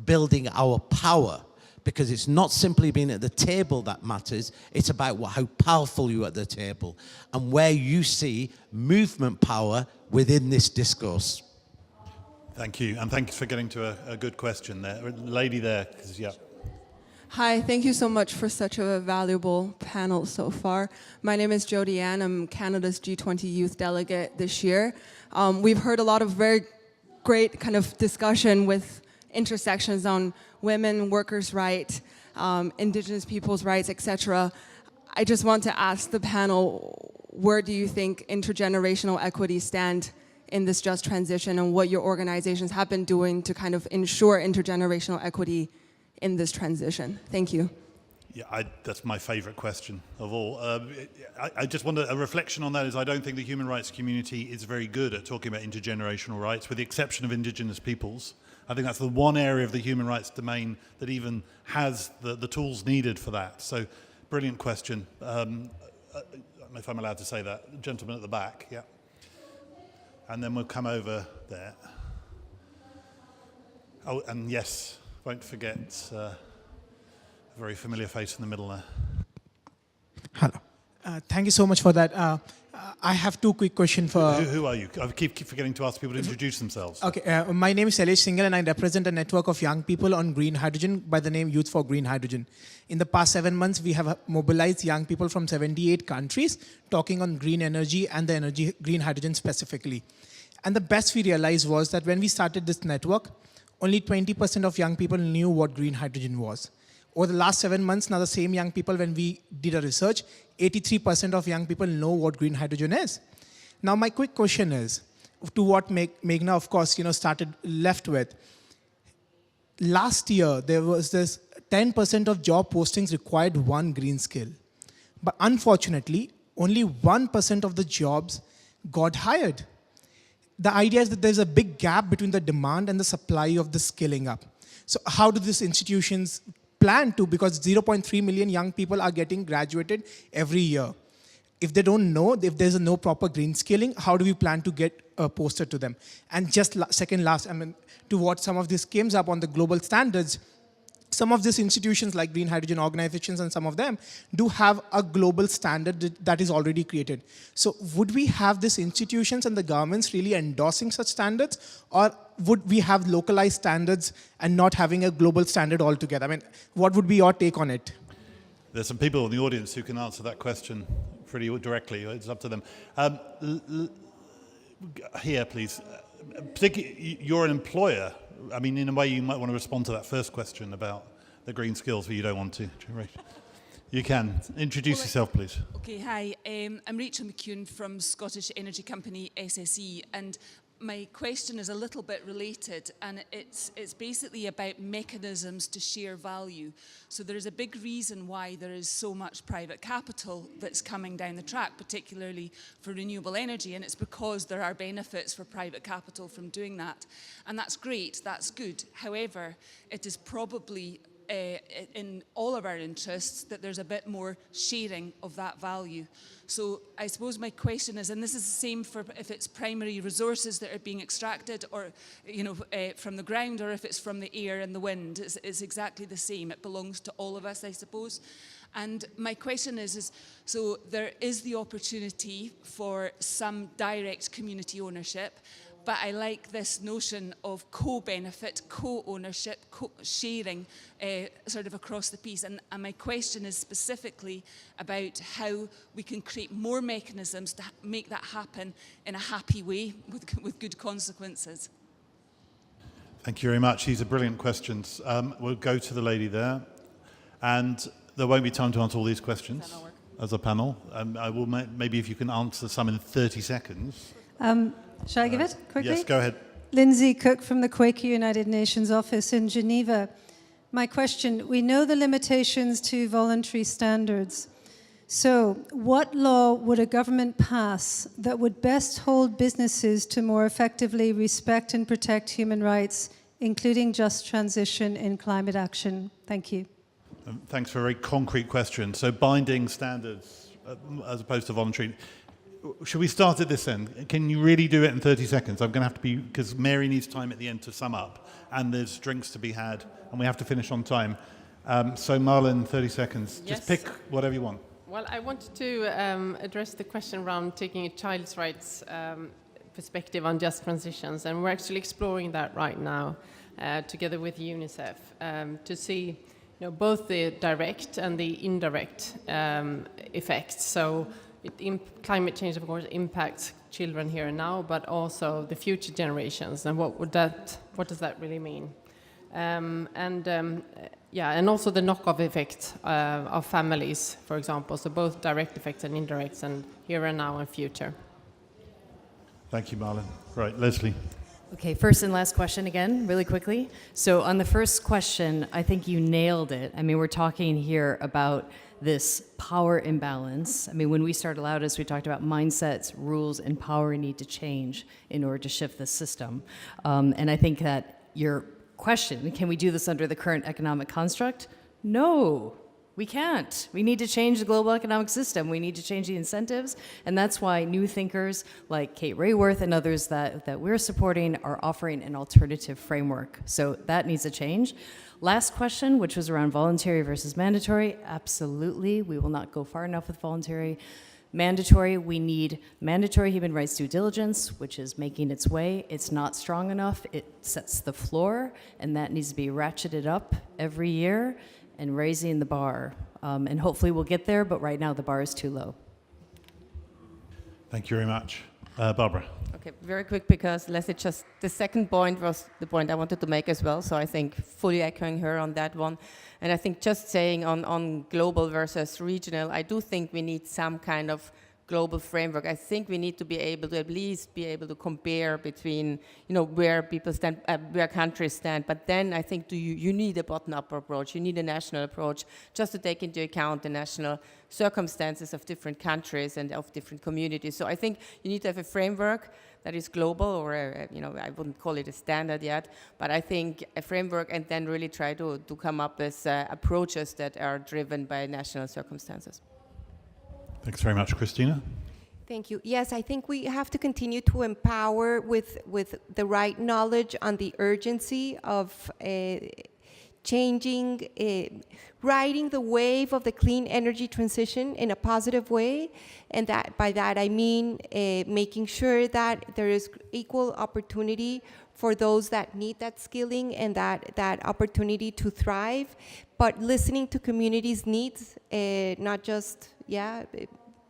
building our power, because it's not simply being at the table that matters, it's about how powerful you are at the table and where you see movement power within this discourse. Thank you, and thanks for getting to a good question there. Lady there, yeah. Hi, thank you so much for such a valuable panel so far. My name is Jodie Ann. I'm Canada's G20 Youth Delegate this year. We've heard a lot of very great kind of discussion with intersections on women, workers' rights, Indigenous people's rights, etc. I just want to ask the panel, where do you think intergenerational equity stand in this just transition, and what your organizations have been doing to kind of ensure intergenerational equity in this transition? Thank you. Yeah, that's my favorite question of all. I just want a reflection on that is I don't think the human rights community is very good at talking about intergenerational rights, with the exception of Indigenous peoples. I think that's the one area of the human rights domain that even has the tools needed for that. So, brilliant question. If I'm allowed to say that. Gentleman at the back, yeah. And then we'll come over there. Oh, and yes, won't forget a very familiar face in the middle there. Hello. Thank you so much for that. I have two quick questions for... Who are you? I keep forgetting to ask people to introduce themselves. Okay, my name is Shailesh Singhal and I represent a network of young people on green hydrogen by the name Youth for Green Hydrogen. In the past 7 months, we have mobilized young people from 78 countries talking on green energy and the green hydrogen specifically. And the best we realized was that when we started this network, only 20% of young people knew what green hydrogen was. Over the last 7 months, now the same young people, when we did a research, 83% of young people know what green hydrogen is. Now, my quick question is, to what Megha, of course, started left with. Last year, there was this 10% of job postings required one green skill. But unfortunately, only 1% of the jobs got hired. The idea is that there's a big gap between the demand and the supply of the skilling up. So how do these institutions plan to, because 0.3 million young people are getting graduated every year. If they don't know, if there's no proper green skilling, how do we plan to get posted to them? And just second last, to what some of this comes up on the global standards, some of these institutions like green hydrogen organizations and some of them do have a global standard that is already created. So would we have these institutions and the governments really endorsing such standards, or would we have localized standards and not having a global standard altogether? What would be your take on it? There's some people in the audience who can answer that question pretty directly. It's up to them. Here, please. Particularly, you're an employer. In a way, you might want to respond to that first question about the green skills, but you don't want to. You can. Introduce yourself, please. Okay, hi. I'm Rachel McCune from Scottish energy company SSE, and my question is a little bit related, and it's basically about mechanisms to share value. So there is a big reason why there is so much private capital that's coming down the track, particularly for renewable energy, and it's because there are benefits for private capital from doing that. And that's great, that's good. However, it is probably in all of our interests that there's a bit more sharing of that value. So I suppose my question is, and this is the same for if it's primary resources that are being extracted or from the ground, or if it's from the air and the wind, it's exactly the same. It belongs to all of us, I suppose. And my question is so there is the opportunity for some direct community ownership, but I like this notion of co-benefit, co-ownership, sharing sort of across the piece. And my question is specifically about how we can create more mechanisms to make that happen in a happy way with good consequences. Thank you very much. These are brilliant questions. We'll go to the lady there. And there won't be time to answer all these questions as a panel. I will maybe if you can answer some in 30 seconds. Shall I give it quickly? Yes, go ahead. Lindsay Cook from the Quaker United Nations office in Geneva. My question, we know the limitations to voluntary standards. So, what law would a government pass that would best hold businesses to more effectively respect and protect human rights, including just transition in climate action? Thank you. Thanks for a very concrete question. So binding standards as opposed to voluntary. Should we start at this end? Can you really do it in 30 seconds? I'm going to have to be, because Mary needs time at the end to sum up, and there's drinks to be had, and we have to finish on time. So Marlon, 30 seconds. Yes. Just pick whatever you want. Well, I wanted to address the question around taking a child's rights perspective on just transitions, and we're actually exploring that right now together with UNICEF to see both the direct and the indirect effects. So climate change, of course, impacts children here and now, but also the future generations, and what does that really mean? And also the knock-off effect of families, for example. So both direct effects and indirects, and here and now and future. Thank you, Marlon. Right, Leslie. Okay, first and last question again, really quickly. So on the first question, I think you nailed it. I mean, we're talking here about this power imbalance. I mean, when we started Laudes, we talked about mindsets, rules, and power need to change in order to shift the system. And I think that your question, can we do this under the current economic construct? No, we can't. We need to change the global economic system. We need to change the incentives. And that's why new thinkers like Kate Rayworth and others that we're supporting are offering an alternative framework. So that needs a change. Last question, which was around voluntary versus mandatory. Absolutely, we will not go far enough with voluntary. Mandatory, we need mandatory human rights due diligence, which is making its way. It's not strong enough. It sets the floor, and that needs to be ratcheted up every year and raising the bar. And hopefully we'll get there, but right now the bar is too low. Thank you very much. Barbara. Okay, very quick, because Leslie just, the second point was the point I wanted to make as well, so I think fully echoing her on that one. And I think just saying on global versus regional, I do think we need some kind of global framework. I think we need to be able to at least be able to compare between, where people stand, where countries stand. But then I think you need a bottom-up approach. You need a national approach just to take into account the national circumstances of different countries and of different communities. So I think you need to have a framework that is global, or I wouldn't call it a standard yet, but I think a framework, and then really try to come up with approaches that are driven by national circumstances. Thanks very much, Cristina. Thank you. Yes, I think we have to continue to empower with the right knowledge on the urgency of changing, riding the wave of the clean energy transition in a positive way. And that by that I mean making sure that there is equal opportunity for those that need that skilling and that opportunity to thrive, but listening to communities' needs, not just,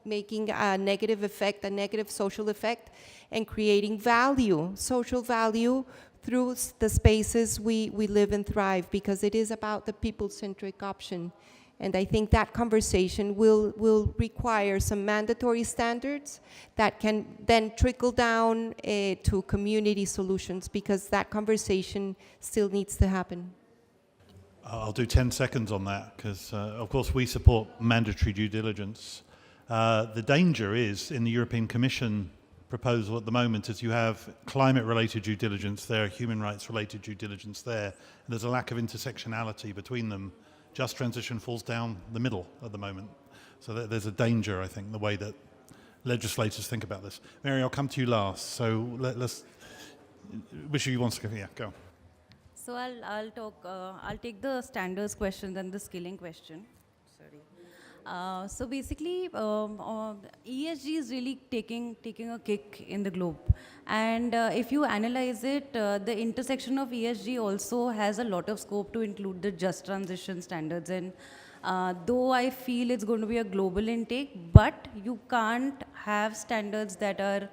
making a negative effect, a negative social effect, and creating value, social value, through the spaces we live and thrive, because it is about the people-centric option. And I think that conversation will require some mandatory standards that can then trickle down to community solutions, because that conversation still needs to happen. I'll do 10 seconds on that, because of course we support mandatory due diligence. The danger is in the European Commission proposal at the moment is you have climate-related due diligence there, human rights-related due diligence there, and there's a lack of intersectionality between them. Just transition falls down the middle at the moment. So there's a danger, I think, the way that legislators think about this. Mary, I'll come to you last. So let's, which of you wants to go? Yeah, go. So I'll take the standards question and the skilling question. So basically, ESG is really taking a kick in the globe. And if you analyze it, the intersection of ESG also has a lot of scope to include the just transition standards. And though I feel it's going to be a global intake, but you can't have standards that are,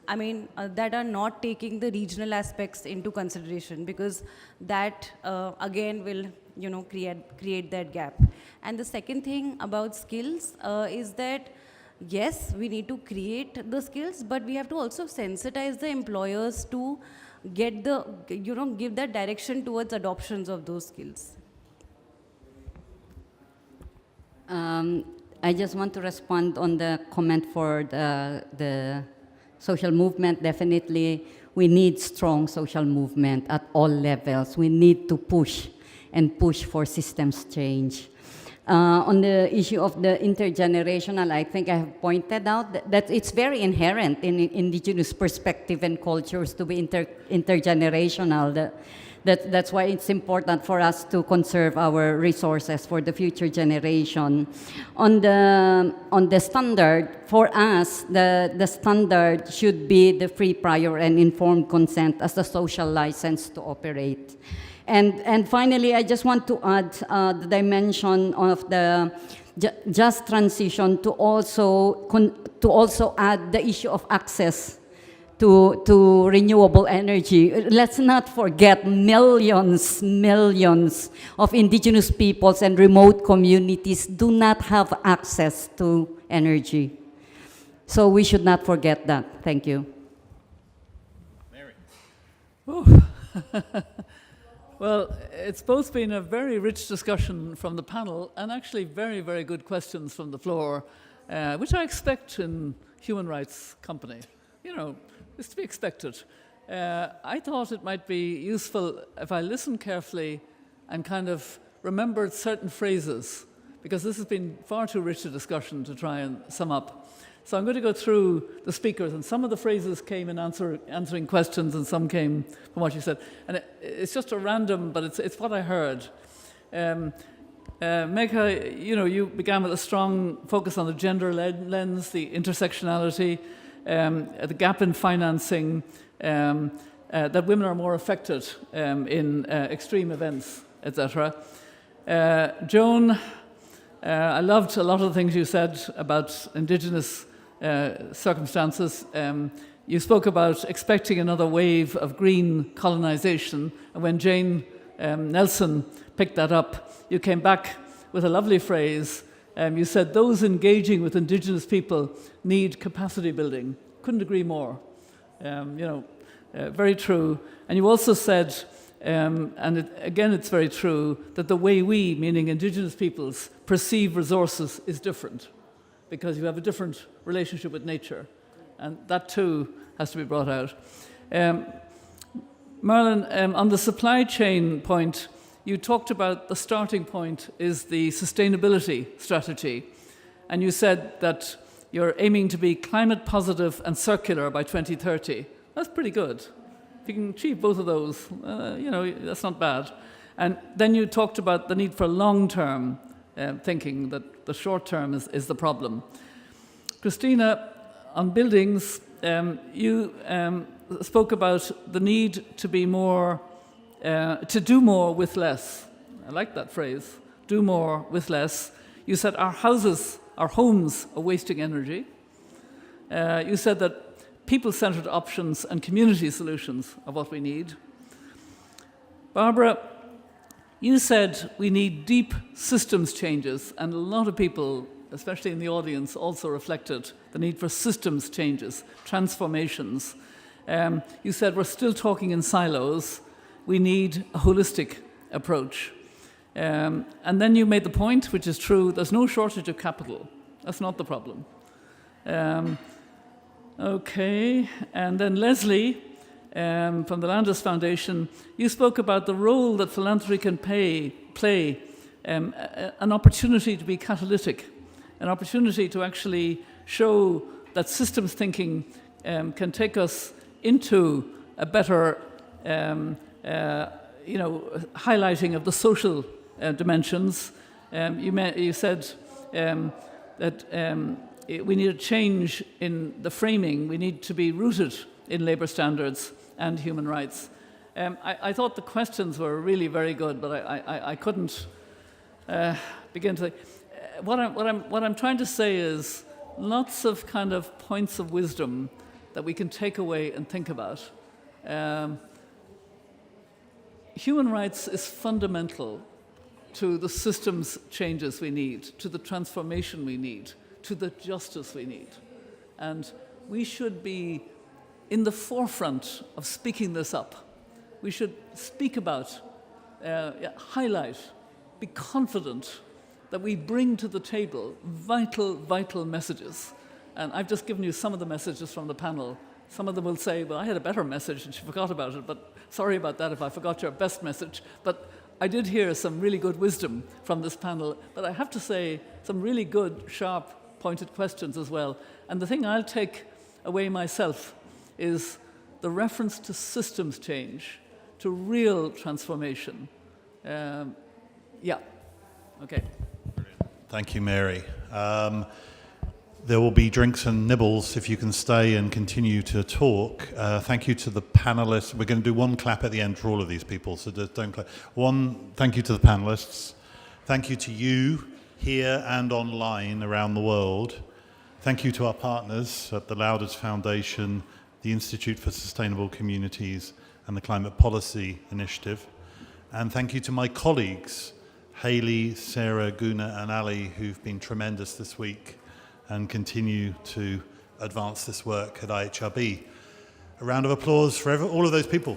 that are not taking the regional aspects into consideration, because that again will create that gap. And the second thing about skills is that yes, we need to create the skills, but we have to also sensitize the employers to get the give that direction towards adoptions of those skills. I just want to respond on the comment for the social movement. Definitely, we need strong social movement at all levels. We need to push and push for systems change. On the issue of the intergenerational, I think I have pointed out that it's very inherent in indigenous perspective and cultures to be intergenerational. That's why it's important for us to conserve our resources for the future generation. On the standard, for us, the standard should be the free, prior, and informed consent as the social license to operate. And finally, I just want to add the dimension of the just transition to also add the issue of access to renewable energy. Let's not forget millions of indigenous peoples and remote communities do not have access to energy. So we should not forget that. Thank you. Mary. Well, it's both been a very rich discussion from the panel and actually very, very good questions from the floor, which I expect in human rights company. You know, it's to be expected. I thought it might be useful if I listened carefully and kind of remembered certain phrases, because this has been far too rich a discussion to try and sum up. So I'm going to go through the speakers, and some of the phrases came in answering questions, and some came from what you said. And it's just a random, but it's what I heard. Megha, you know, you began with a strong focus on the gender lens, the intersectionality, the gap in financing, that women are more affected in extreme events, etc. Joan, I loved a lot of the things you said about Indigenous circumstances. You spoke about expecting another wave of green colonization, and when Jane Nelson picked that up, you came back with a lovely phrase. You said, those engaging with Indigenous people need capacity building. Couldn't agree more. Very true. And you also said, again it's very true, that the way we, meaning Indigenous peoples, perceive resources is different, because you have a different relationship with nature. And that too has to be brought out. Marlon, on the supply chain point, you talked about the starting point is the sustainability strategy. And you said that you're aiming to be climate positive and circular by 2030. That's pretty good. If you can achieve both of those, that's not bad. And then you talked about the need for long-term thinking, that the short term is the problem. Cristina, on buildings, you spoke about the need to be more, to do more with less. I like that phrase, do more with less. You said our homes are wasting energy. You said that people-centered options and community solutions are what we need. Barbara, you said we need deep systems changes, and a lot of people, especially in the audience, also reflected the need for systems changes, transformations. You said we're still talking in silos. We need a holistic approach. And then you made the point, which is true, there's no shortage of capital. That's not the problem. Okay, and then Leslie, from the Laudes Foundation, you spoke about the role that philanthropy can play, an opportunity to be catalytic, an opportunity to actually show that systems thinking can take us into a better, highlighting of the social dimensions. You said that we need a change in the framing. We need to be rooted in labour standards and human rights. I thought the questions were really very good, but I couldn't begin to. What I'm trying to say is lots of kind of points of wisdom that we can take away and think about. Human rights is fundamental to the systems changes we need, to the transformation we need, to the justice we need. And we should be in the forefront of speaking this up. We should speak about, highlight, be confident that we bring to the table vital, vital messages. And I've just given you some of the messages from the panel. Some of them will say, well, I had a better message and she forgot about it, but sorry about that if I forgot your best message. But I did hear some really good wisdom from this panel, but I have to say some really good, sharp, pointed questions as well. And the thing I'll take away myself is the reference to systems change, to real transformation. Yeah, okay. Thank you, Mary. There will be drinks and nibbles if you can stay and continue to talk. Thank you to the panelists. We're going to do one clap at the end for all of these people, so just don't clap. One, thank you to the panelists. Thank you to you here and online around the world. Thank you to our partners at the Laudes Foundation, the Institute for Sustainable Communities, and the Climate Policy Initiative. And thank you to my colleagues, Hayley, Sarah, Guna, and Ali, who've been tremendous this week and continue to advance this work at IHRB. A round of applause for all of those people.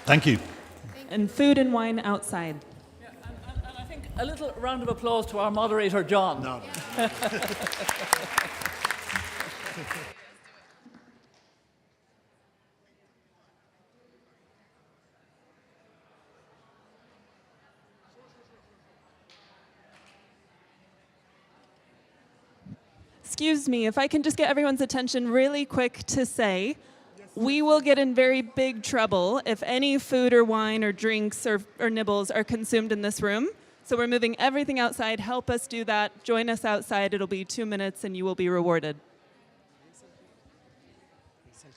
Thank you. And food and wine outside. Yeah, and I think a little round of applause to our moderator, John. No. Excuse me, if I can just get everyone's attention really quick to say, we will get in very big trouble if any food or wine or drinks or nibbles are consumed in this room. So we're moving everything outside. Help us do that. Join us outside. It'll be 2 minutes and you will be rewarded.